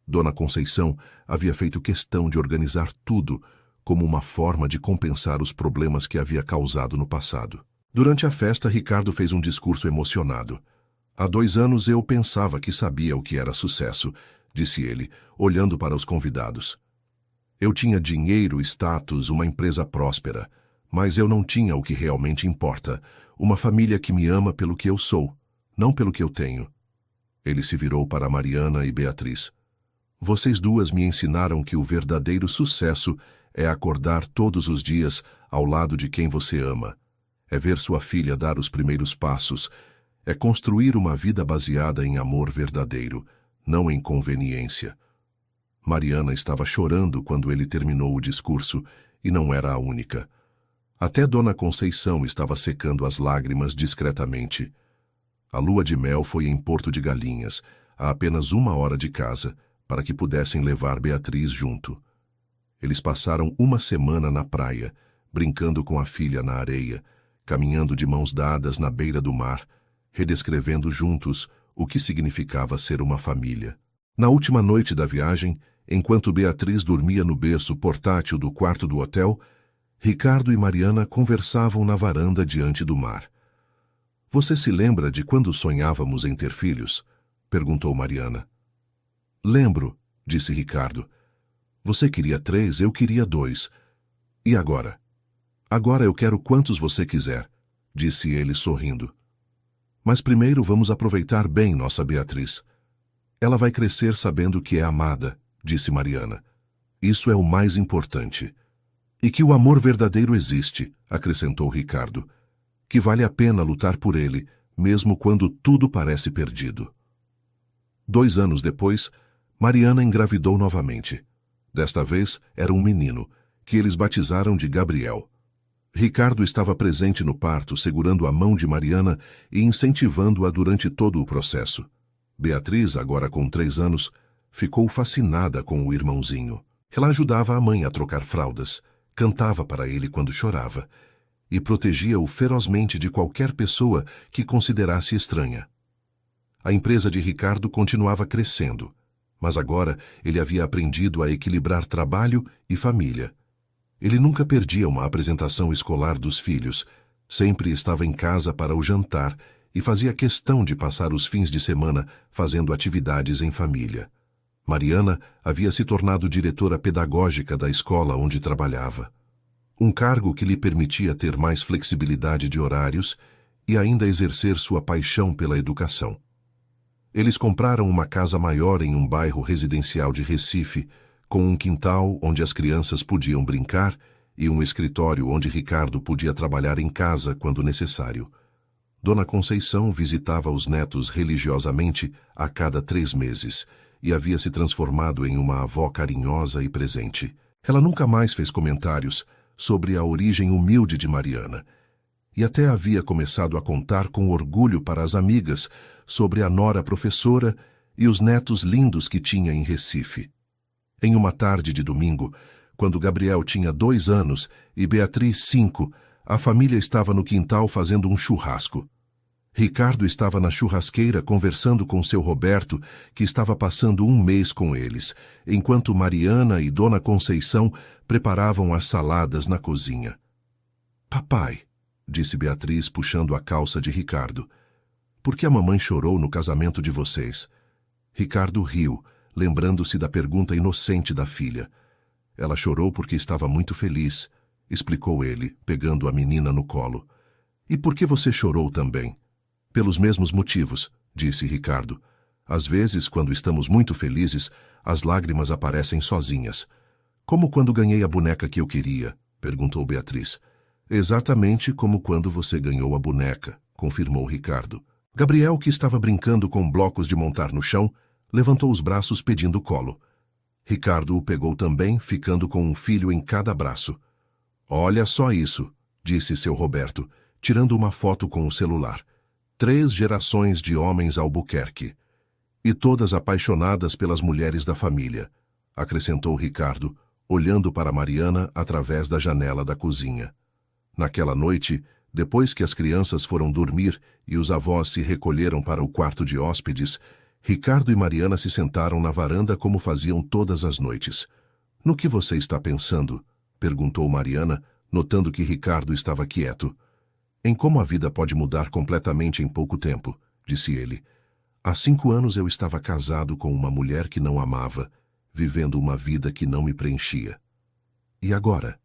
Dona Conceição havia feito questão de organizar tudo como uma forma de compensar os problemas que havia causado no passado. Durante a festa, Ricardo fez um discurso emocionado. Há 2 anos eu pensava que sabia o que era sucesso, disse ele, olhando para os convidados. Eu tinha dinheiro, status, uma empresa próspera, mas eu não tinha o que realmente importa, uma família que me ama pelo que eu sou, não pelo que eu tenho. Ele se virou para Mariana e Beatriz. Vocês duas me ensinaram que o verdadeiro sucesso é acordar todos os dias ao lado de quem você ama. É ver sua filha dar os primeiros passos. É construir uma vida baseada em amor verdadeiro, não em conveniência. Mariana estava chorando quando ele terminou o discurso, e não era a única. Até Dona Conceição estava secando as lágrimas discretamente. A lua de mel foi em Porto de Galinhas, a apenas 1 hora de casa, para que pudessem levar Beatriz junto. Eles passaram 1 semana na praia, brincando com a filha na areia, caminhando de mãos dadas na beira do mar, redescrevendo juntos o que significava ser uma família. Na última noite da viagem, enquanto Beatriz dormia no berço portátil do quarto do hotel, Ricardo e Mariana conversavam na varanda diante do mar. Você se lembra de quando sonhávamos em ter filhos? Perguntou Mariana. Lembro, disse Ricardo. Você queria 3, eu queria 2. E agora? Agora eu quero quantos você quiser, disse ele sorrindo. Mas primeiro vamos aproveitar bem nossa Beatriz. Ela vai crescer sabendo que é amada, disse Mariana. Isso é o mais importante. E que o amor verdadeiro existe, acrescentou Ricardo. Que vale a pena lutar por ele, mesmo quando tudo parece perdido. 2 anos depois, Mariana engravidou novamente. Desta vez era um menino, que eles batizaram de Gabriel. Ricardo estava presente no parto, segurando a mão de Mariana e incentivando-a durante todo o processo. Beatriz, agora com 3 anos, ficou fascinada com o irmãozinho. Ela ajudava a mãe a trocar fraldas, cantava para ele quando chorava e protegia-o ferozmente de qualquer pessoa que considerasse estranha. A empresa de Ricardo continuava crescendo, mas agora ele havia aprendido a equilibrar trabalho e família. Ele nunca perdia uma apresentação escolar dos filhos, sempre estava em casa para o jantar e fazia questão de passar os fins de semana fazendo atividades em família. Mariana havia se tornado diretora pedagógica da escola onde trabalhava. Um cargo que lhe permitia ter mais flexibilidade de horários e ainda exercer sua paixão pela educação. Eles compraram uma casa maior em um bairro residencial de Recife, com um quintal onde as crianças podiam brincar e um escritório onde Ricardo podia trabalhar em casa quando necessário. Dona Conceição visitava os netos religiosamente a cada 3 meses e havia se transformado em uma avó carinhosa e presente. Ela nunca mais fez comentários sobre a origem humilde de Mariana e até havia começado a contar com orgulho para as amigas sobre a nora professora e os netos lindos que tinha em Recife. Em uma tarde de domingo, quando Gabriel tinha 2 anos e Beatriz 5, a família estava no quintal fazendo um churrasco. Ricardo estava na churrasqueira conversando com seu Roberto, que estava passando 1 mês com eles, enquanto Mariana e Dona Conceição preparavam as saladas na cozinha. "Papai", disse Beatriz puxando a calça de Ricardo, "por que a mamãe chorou no casamento de vocês?" Ricardo riu, lembrando-se da pergunta inocente da filha. "Ela chorou porque estava muito feliz", explicou ele, pegando a menina no colo. "E por que você chorou também?" "Pelos mesmos motivos", disse Ricardo. "Às vezes, quando estamos muito felizes, as lágrimas aparecem sozinhas." "Como quando ganhei a boneca que eu queria?" perguntou Beatriz. "Exatamente como quando você ganhou a boneca", confirmou Ricardo. Gabriel, que estava brincando com blocos de montar no chão, levantou os braços pedindo colo. Ricardo o pegou também, ficando com um filho em cada braço. "Olha só isso", disse seu Roberto, tirando uma foto com o celular. 3 gerações de homens Albuquerque. "E todas apaixonadas pelas mulheres da família", acrescentou Ricardo, olhando para Mariana através da janela da cozinha. Naquela noite, depois que as crianças foram dormir e os avós se recolheram para o quarto de hóspedes, Ricardo e Mariana se sentaram na varanda como faziam todas as noites. "No que você está pensando?", perguntou Mariana, notando que Ricardo estava quieto. "Em como a vida pode mudar completamente em pouco tempo", disse ele. "Há 5 anos eu estava casado com uma mulher que não amava, vivendo uma vida que não me preenchia. E agora?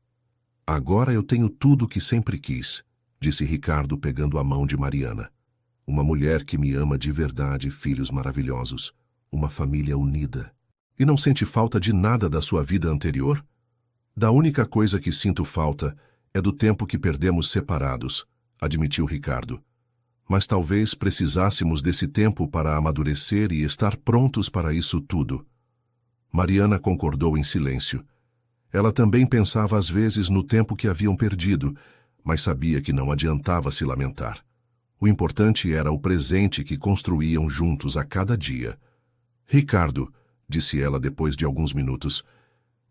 Agora eu tenho tudo o que sempre quis", disse Ricardo pegando a mão de Mariana. "Uma mulher que me ama de verdade, filhos maravilhosos, uma família unida. E não sente falta de nada da sua vida anterior?" "Da única coisa que sinto falta é do tempo que perdemos separados", admitiu Ricardo. "Mas talvez precisássemos desse tempo para amadurecer e estar prontos para isso tudo." Mariana concordou em silêncio. Ela também pensava às vezes no tempo que haviam perdido, mas sabia que não adiantava se lamentar. O importante era o presente que construíam juntos a cada dia. "Ricardo", disse ela depois de alguns minutos,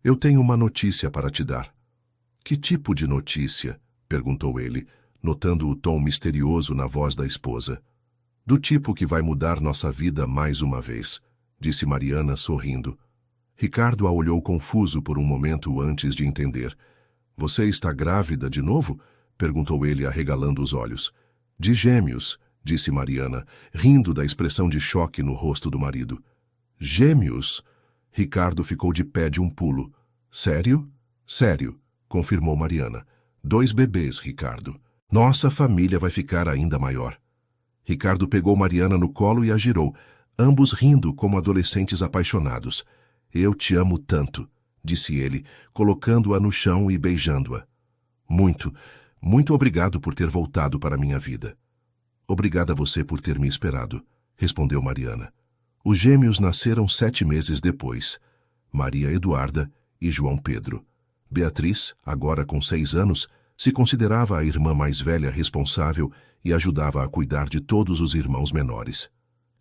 "eu tenho uma notícia para te dar." "Que tipo de notícia?", perguntou ele, notando o tom misterioso na voz da esposa. "Do tipo que vai mudar nossa vida mais uma vez", disse Mariana, sorrindo. Ricardo a olhou confuso por um momento antes de entender. "Você está grávida de novo?", perguntou ele, arregalando os olhos. "De gêmeos", disse Mariana, rindo da expressão de choque no rosto do marido. "Gêmeos?", Ricardo ficou de pé de um pulo. "Sério?", "Sério", confirmou Mariana. "2 bebês, Ricardo. Nossa família vai ficar ainda maior." Ricardo pegou Mariana no colo e a girou, ambos rindo como adolescentes apaixonados. Eu te amo tanto, disse ele, colocando-a no chão e beijando-a. Muito, muito obrigado por ter voltado para a minha vida. Obrigada a você por ter me esperado, respondeu Mariana. Os gêmeos nasceram 7 meses depois, Maria Eduarda e João Pedro. Beatriz, agora com 6 anos, se considerava a irmã mais velha responsável e ajudava a cuidar de todos os irmãos menores.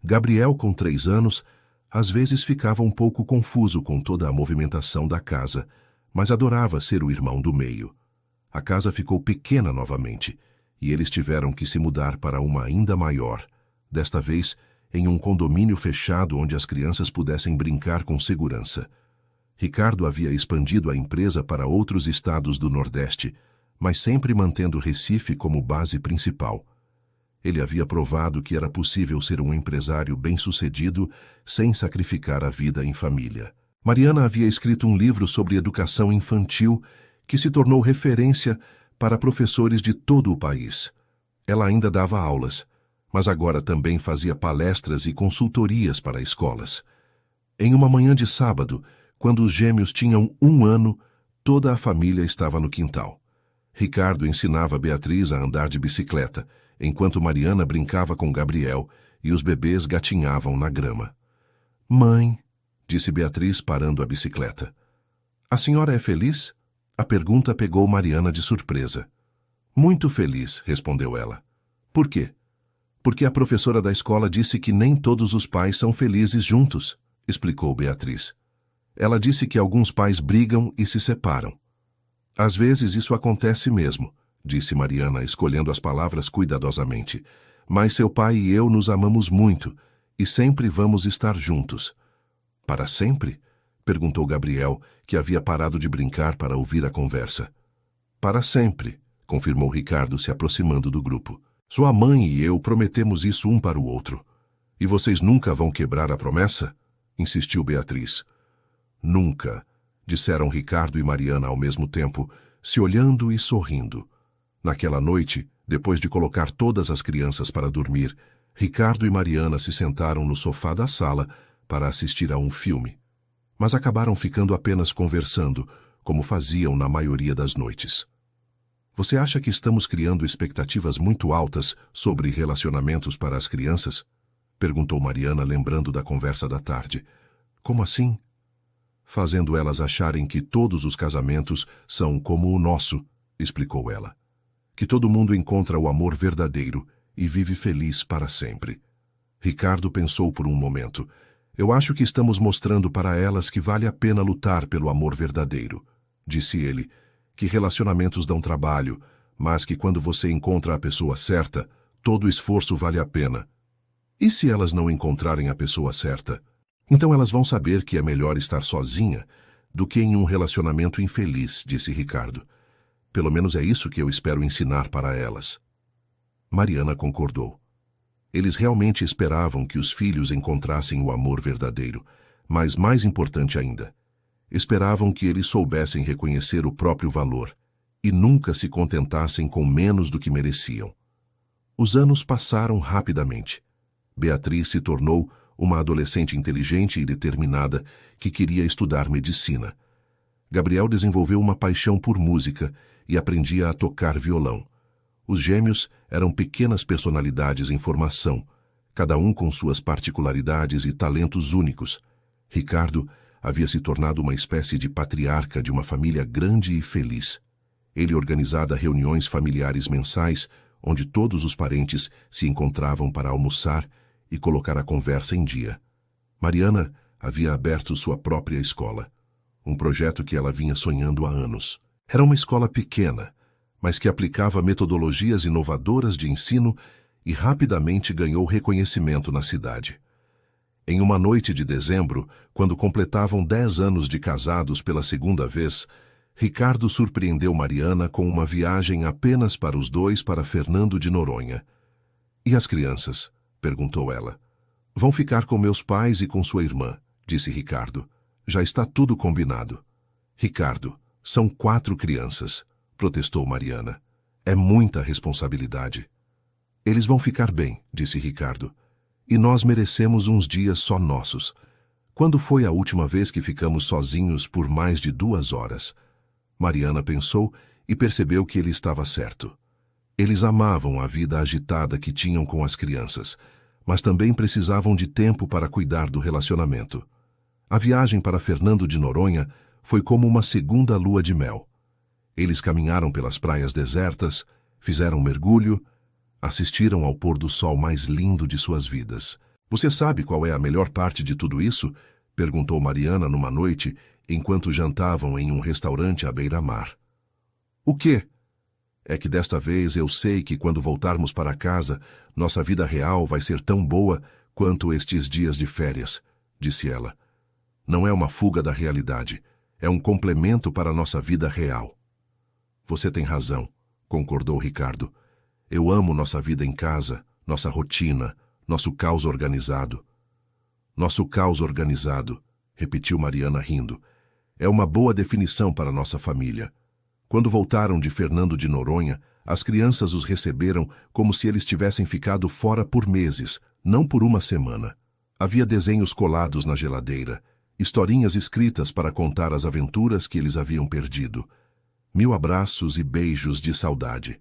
Gabriel, com 3 anos, às vezes ficava um pouco confuso com toda a movimentação da casa, mas adorava ser o irmão do meio. A casa ficou pequena novamente, e eles tiveram que se mudar para uma ainda maior, desta vez em um condomínio fechado onde as crianças pudessem brincar com segurança. Ricardo havia expandido a empresa para outros estados do Nordeste, mas sempre mantendo Recife como base principal. Ele havia provado que era possível ser um empresário bem-sucedido sem sacrificar a vida em família. Mariana havia escrito um livro sobre educação infantil que se tornou referência para professores de todo o país. Ela ainda dava aulas, mas agora também fazia palestras e consultorias para escolas. Em uma manhã de sábado, quando os gêmeos tinham 1 ano, toda a família estava no quintal. Ricardo ensinava Beatriz a andar de bicicleta, enquanto Mariana brincava com Gabriel e os bebês gatinhavam na grama. "Mãe", disse Beatriz parando a bicicleta. "A senhora é feliz?" A pergunta pegou Mariana de surpresa. "Muito feliz", respondeu ela. "Por quê?" "Porque a professora da escola disse que nem todos os pais são felizes juntos", explicou Beatriz. "Ela disse que alguns pais brigam e se separam." "Às vezes isso acontece mesmo", disse Mariana, escolhendo as palavras cuidadosamente. "Mas seu pai e eu nos amamos muito e sempre vamos estar juntos." "Para sempre?" perguntou Gabriel, que havia parado de brincar para ouvir a conversa. "Para sempre", confirmou Ricardo, se aproximando do grupo. "Sua mãe e eu prometemos isso um para o outro." "E vocês nunca vão quebrar a promessa?" insistiu Beatriz. "Nunca", disseram Ricardo e Mariana ao mesmo tempo, se olhando e sorrindo. Naquela noite, depois de colocar todas as crianças para dormir, Ricardo e Mariana se sentaram no sofá da sala para assistir a um filme. Mas acabaram ficando apenas conversando, como faziam na maioria das noites. "Você acha que estamos criando expectativas muito altas sobre relacionamentos para as crianças?" perguntou Mariana, lembrando da conversa da tarde. "Como assim?" "Fazendo elas acharem que todos os casamentos são como o nosso", explicou ela. "Que todo mundo encontra o amor verdadeiro e vive feliz para sempre." Ricardo pensou por um momento. "Eu acho que estamos mostrando para elas que vale a pena lutar pelo amor verdadeiro", disse ele, "que relacionamentos dão trabalho, mas que quando você encontra a pessoa certa, todo o esforço vale a pena. E se elas não encontrarem a pessoa certa? Então elas vão saber que é melhor estar sozinha do que em um relacionamento infeliz", disse Ricardo. "Pelo menos é isso que eu espero ensinar para elas." Mariana concordou. Eles realmente esperavam que os filhos encontrassem o amor verdadeiro, mas mais importante ainda, esperavam que eles soubessem reconhecer o próprio valor e nunca se contentassem com menos do que mereciam. Os anos passaram rapidamente. Beatriz se tornou uma adolescente inteligente e determinada que queria estudar medicina. Gabriel desenvolveu uma paixão por música e aprendia a tocar violão. Os gêmeos eram pequenas personalidades em formação, cada um com suas particularidades e talentos únicos. Ricardo havia se tornado uma espécie de patriarca de uma família grande e feliz. Ele organizava reuniões familiares mensais, onde todos os parentes se encontravam para almoçar e colocar a conversa em dia. Mariana havia aberto sua própria escola, um projeto que ela vinha sonhando há anos. Era uma escola pequena, mas que aplicava metodologias inovadoras de ensino e rapidamente ganhou reconhecimento na cidade. Em uma noite de dezembro, quando completavam 10 anos de casados pela segunda vez, Ricardo surpreendeu Mariana com uma viagem apenas para os dois para Fernando de Noronha. "E as crianças?" perguntou ela. "Vão ficar com meus pais e com sua irmã", disse Ricardo. "Já está tudo combinado." "Ricardo, são 4 crianças", protestou Mariana. "É muita responsabilidade." "Eles vão ficar bem", disse Ricardo. "E nós merecemos uns dias só nossos. Quando foi a última vez que ficamos sozinhos por mais de 2 horas? Mariana pensou e percebeu que ele estava certo. Eles amavam a vida agitada que tinham com as crianças, mas também precisavam de tempo para cuidar do relacionamento. A viagem para Fernando de Noronha foi como uma segunda lua de mel. Eles caminharam pelas praias desertas, fizeram um mergulho, assistiram ao pôr do sol mais lindo de suas vidas. Você sabe qual é a melhor parte de tudo isso? Perguntou Mariana numa noite, enquanto jantavam em um restaurante à beira-mar. O quê? É que desta vez eu sei que quando voltarmos para casa, nossa vida real vai ser tão boa quanto estes dias de férias, disse ela. Não é uma fuga da realidade, é um complemento para a nossa vida real. Você tem razão, concordou Ricardo. Eu amo nossa vida em casa, nossa rotina, nosso caos organizado. Nosso caos organizado, repetiu Mariana rindo. É uma boa definição para nossa família. Quando voltaram de Fernando de Noronha, as crianças os receberam como se eles tivessem ficado fora por meses, não por uma semana. Havia desenhos colados na geladeira, historinhas escritas para contar as aventuras que eles haviam perdido. 1000 abraços e beijos de saudade.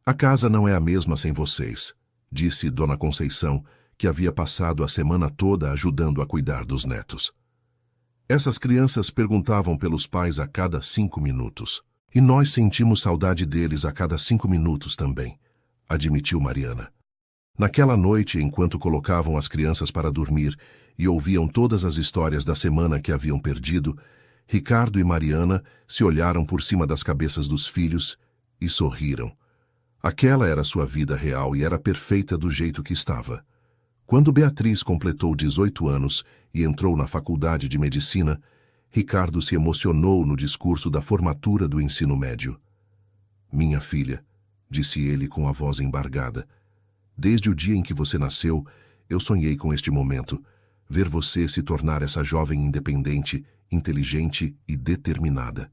A casa não é a mesma sem vocês, disse Dona Conceição, que havia passado a semana toda ajudando a cuidar dos netos. Essas crianças perguntavam pelos pais a cada 5 minutos. E nós sentimos saudade deles a cada 5 minutos também, admitiu Mariana. Naquela noite, enquanto colocavam as crianças para dormir e ouviam todas as histórias da semana que haviam perdido, Ricardo e Mariana se olharam por cima das cabeças dos filhos e sorriram. Aquela era sua vida real e era perfeita do jeito que estava. Quando Beatriz completou 18 anos e entrou na faculdade de medicina, Ricardo se emocionou no discurso da formatura do ensino médio. Minha filha, disse ele com a voz embargada, desde o dia em que você nasceu, eu sonhei com este momento, ver você se tornar essa jovem independente, inteligente e determinada.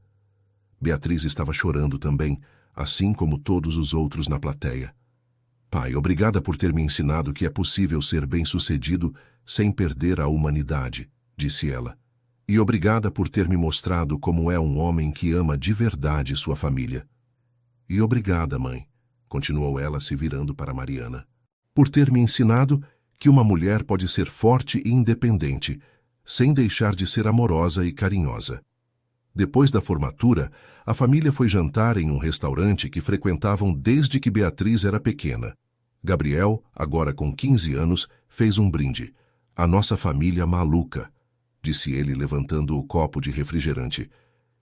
Beatriz estava chorando também, assim como todos os outros na plateia. Pai, obrigada por ter me ensinado que é possível ser bem-sucedido sem perder a humanidade, disse ela. E obrigada por ter me mostrado como é um homem que ama de verdade sua família. E obrigada, mãe, continuou ela se virando para Mariana, por ter me ensinado que uma mulher pode ser forte e independente, sem deixar de ser amorosa e carinhosa. Depois da formatura, a família foi jantar em um restaurante que frequentavam desde que Beatriz era pequena. Gabriel, agora com 15 anos, fez um brinde. A nossa família maluca, disse ele levantando o copo de refrigerante.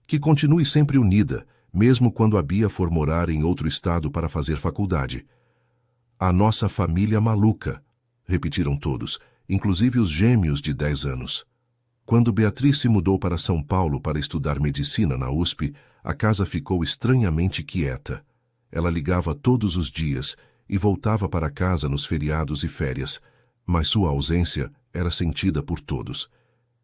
Que continue sempre unida, mesmo quando a Bia for morar em outro estado para fazer faculdade. A nossa família maluca, repetiram todos, inclusive os gêmeos de 10 anos. Quando Beatriz se mudou para São Paulo para estudar medicina na USP, a casa ficou estranhamente quieta. Ela ligava todos os dias e voltava para casa nos feriados e férias, mas sua ausência era sentida por todos.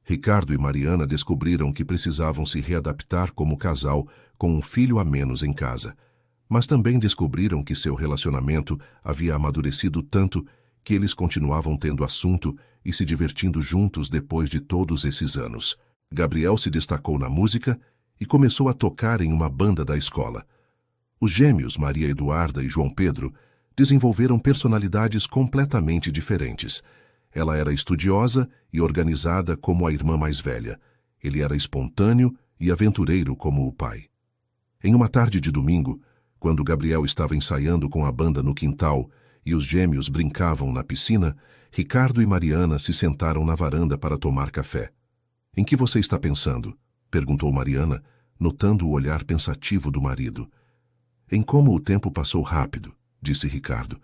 Ricardo e Mariana descobriram que precisavam se readaptar como casal com um filho a menos em casa, mas também descobriram que seu relacionamento havia amadurecido tanto que eles continuavam tendo assunto e se divertindo juntos depois de todos esses anos. Gabriel se destacou na música e começou a tocar em uma banda da escola. Os gêmeos, Maria Eduarda e João Pedro, desenvolveram personalidades completamente diferentes. Ela era estudiosa e organizada como a irmã mais velha. Ele era espontâneo e aventureiro como o pai. Em uma tarde de domingo, quando Gabriel estava ensaiando com a banda no quintal e os gêmeos brincavam na piscina, Ricardo e Mariana se sentaram na varanda para tomar café. — Em que você está pensando? Perguntou Mariana, notando o olhar pensativo do marido. — Em como o tempo passou rápido, disse Ricardo.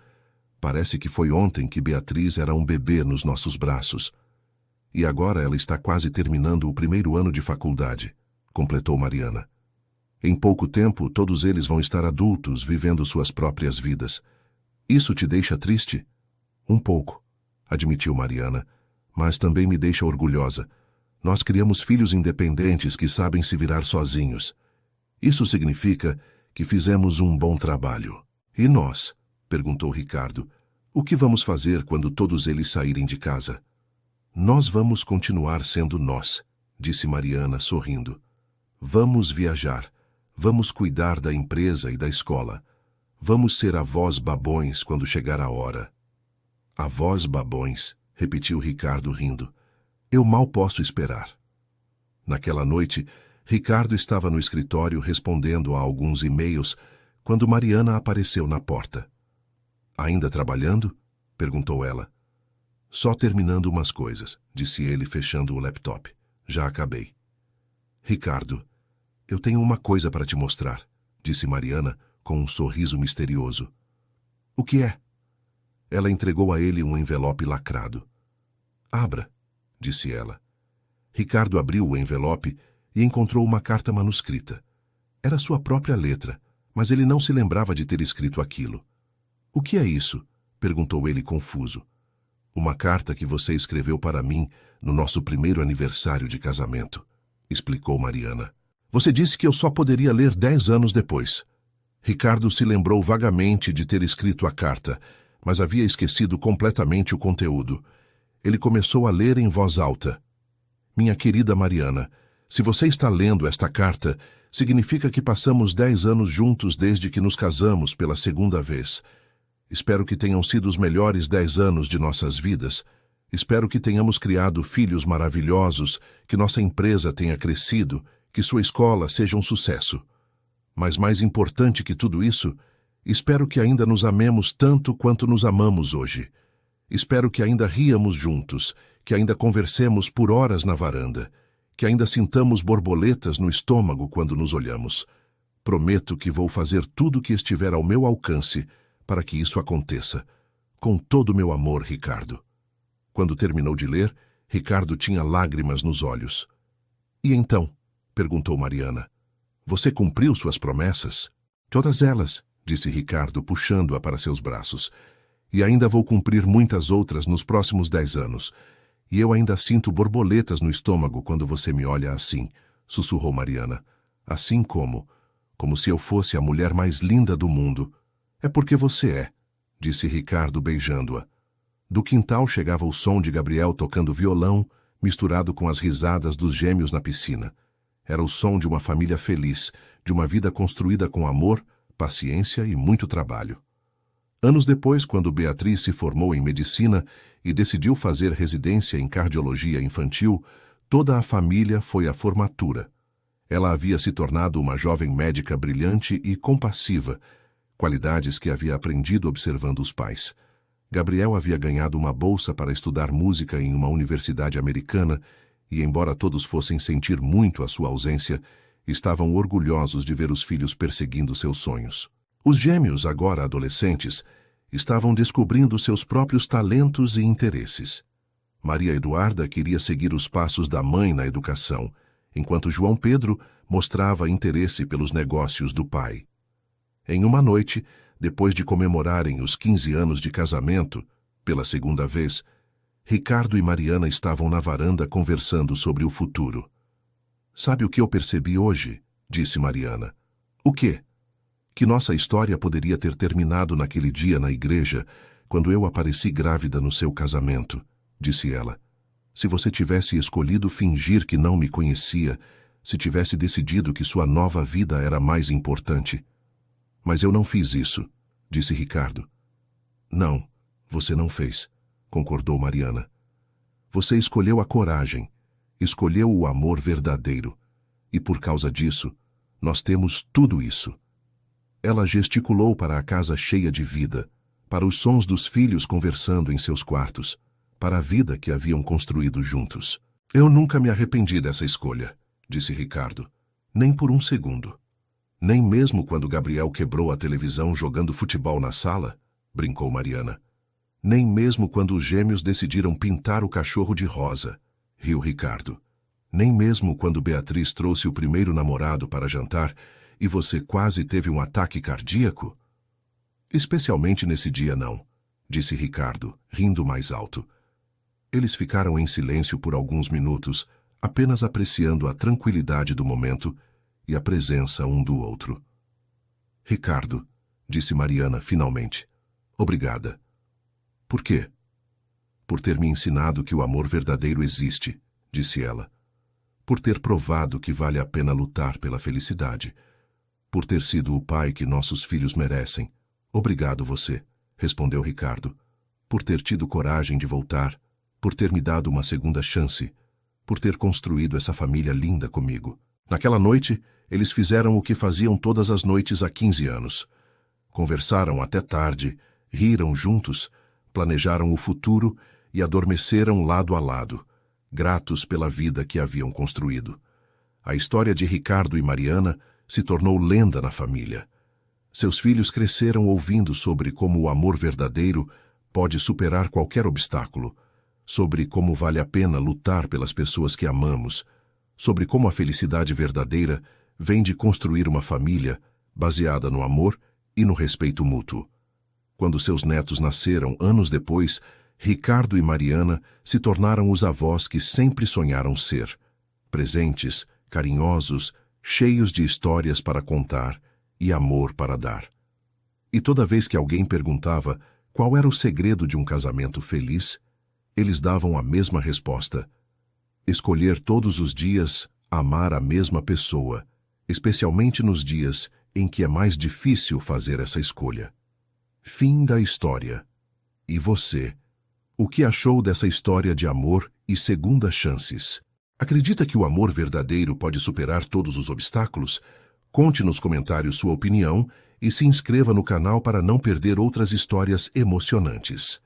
Parece que foi ontem que Beatriz era um bebê nos nossos braços. E agora ela está quase terminando o 1º ano de faculdade, completou Mariana. Em pouco tempo, todos eles vão estar adultos, vivendo suas próprias vidas. Isso te deixa triste? Um pouco, admitiu Mariana, mas também me deixa orgulhosa. Nós criamos filhos independentes que sabem se virar sozinhos. Isso significa que fizemos um bom trabalho. E nós? Perguntou Ricardo. O que vamos fazer quando todos eles saírem de casa? Nós vamos continuar sendo nós, disse Mariana, sorrindo. Vamos viajar. Vamos cuidar da empresa e da escola. Vamos ser avós babões quando chegar a hora. Avós babões, repetiu Ricardo rindo. Eu mal posso esperar. Naquela noite, Ricardo estava no escritório respondendo a alguns e-mails quando Mariana apareceu na porta. Ainda trabalhando? Perguntou ela. Só terminando umas coisas, disse ele fechando o laptop. Já acabei. Ricardo, eu tenho uma coisa para te mostrar, disse Mariana com um sorriso misterioso. O que é? Ela entregou a ele um envelope lacrado. Abra, disse ela. Ricardo abriu o envelope e encontrou uma carta manuscrita. Era sua própria letra, mas ele não se lembrava de ter escrito aquilo. O que é isso? Perguntou ele confuso. Uma carta que você escreveu para mim no nosso primeiro aniversário de casamento, explicou Mariana. Você disse que eu só poderia ler 10 anos depois. Ricardo se lembrou vagamente de ter escrito a carta, mas havia esquecido completamente o conteúdo. Ele começou a ler em voz alta. Minha querida Mariana, se você está lendo esta carta, significa que passamos 10 anos juntos desde que nos casamos pela segunda vez. Espero que tenham sido os melhores 10 anos de nossas vidas. Espero que tenhamos criado filhos maravilhosos, que nossa empresa tenha crescido, que sua escola seja um sucesso. Mas mais importante que tudo isso, espero que ainda nos amemos tanto quanto nos amamos hoje. Espero que ainda riamos juntos, que ainda conversemos por horas na varanda, que ainda sintamos borboletas no estômago quando nos olhamos. Prometo que vou fazer tudo o que estiver ao meu alcance para que isso aconteça. Com todo o meu amor, Ricardo. Quando terminou de ler, Ricardo tinha lágrimas nos olhos. E então? Perguntou Mariana. Você cumpriu suas promessas? Todas elas, disse Ricardo, puxando-a para seus braços. E ainda vou cumprir muitas outras nos próximos 10 anos. E eu ainda sinto borboletas no estômago quando você me olha assim, sussurrou Mariana. Assim como se eu fosse a mulher mais linda do mundo. É porque você é, disse Ricardo beijando-a. Do quintal chegava o som de Gabriel tocando violão, misturado com as risadas dos gêmeos na piscina. Era o som de uma família feliz, de uma vida construída com amor, paciência e muito trabalho. Anos depois, quando Beatriz se formou em medicina e decidiu fazer residência em cardiologia infantil, toda a família foi à formatura. Ela havia se tornado uma jovem médica brilhante e compassiva, qualidades que havia aprendido observando os pais. Gabriel havia ganhado uma bolsa para estudar música em uma universidade americana e, embora todos fossem sentir muito a sua ausência, estavam orgulhosos de ver os filhos perseguindo seus sonhos. Os gêmeos, agora adolescentes, estavam descobrindo seus próprios talentos e interesses. Maria Eduarda queria seguir os passos da mãe na educação, enquanto João Pedro mostrava interesse pelos negócios do pai. Em uma noite, depois de comemorarem os 15 anos de casamento, pela segunda vez, Ricardo e Mariana estavam na varanda conversando sobre o futuro. Sabe o que eu percebi hoje? Disse Mariana. O quê? Que nossa história poderia ter terminado naquele dia na igreja, quando eu apareci grávida no seu casamento, disse ela. Se você tivesse escolhido fingir que não me conhecia, se tivesse decidido que sua nova vida era mais importante. Mas eu não fiz isso, disse Ricardo. Não, você não fez, concordou Mariana. Você escolheu a coragem, escolheu o amor verdadeiro, e por causa disso, nós temos tudo isso. Ela gesticulou para a casa cheia de vida, para os sons dos filhos conversando em seus quartos, para a vida que haviam construído juntos. Eu nunca me arrependi dessa escolha, disse Ricardo, nem por um segundo. Nem mesmo quando Gabriel quebrou a televisão jogando futebol na sala, brincou Mariana. Nem mesmo quando os gêmeos decidiram pintar o cachorro de rosa, riu Ricardo. Nem mesmo quando Beatriz trouxe o primeiro namorado para jantar e você quase teve um ataque cardíaco? Especialmente nesse dia não, disse Ricardo, rindo mais alto. Eles ficaram em silêncio por alguns minutos, apenas apreciando a tranquilidade do momento e a presença um do outro. Ricardo, disse Mariana finalmente. Obrigada. Por quê? Por ter me ensinado que o amor verdadeiro existe, disse ela. Por ter provado que vale a pena lutar pela felicidade. Por ter sido o pai que nossos filhos merecem. Obrigado você, respondeu Ricardo. Por ter tido coragem de voltar. Por ter me dado uma segunda chance. Por ter construído essa família linda comigo. Naquela noite, eles fizeram o que faziam todas as noites há 15 anos. Conversaram até tarde, riram juntos, planejaram o futuro e adormeceram lado a lado, gratos pela vida que haviam construído. A história de Ricardo e Mariana se tornou lenda na família. Seus filhos cresceram ouvindo sobre como o amor verdadeiro pode superar qualquer obstáculo, sobre como vale a pena lutar pelas pessoas que amamos, sobre como a felicidade verdadeira vem de construir uma família baseada no amor e no respeito mútuo. Quando seus netos nasceram anos depois, Ricardo e Mariana se tornaram os avós que sempre sonharam ser, presentes, carinhosos, cheios de histórias para contar e amor para dar. E toda vez que alguém perguntava qual era o segredo de um casamento feliz, eles davam a mesma resposta: escolher todos os dias amar a mesma pessoa, especialmente nos dias em que é mais difícil fazer essa escolha. Fim da história. E você? O que achou dessa história de amor e segundas chances? Acredita que o amor verdadeiro pode superar todos os obstáculos? Conte nos comentários sua opinião e se inscreva no canal para não perder outras histórias emocionantes.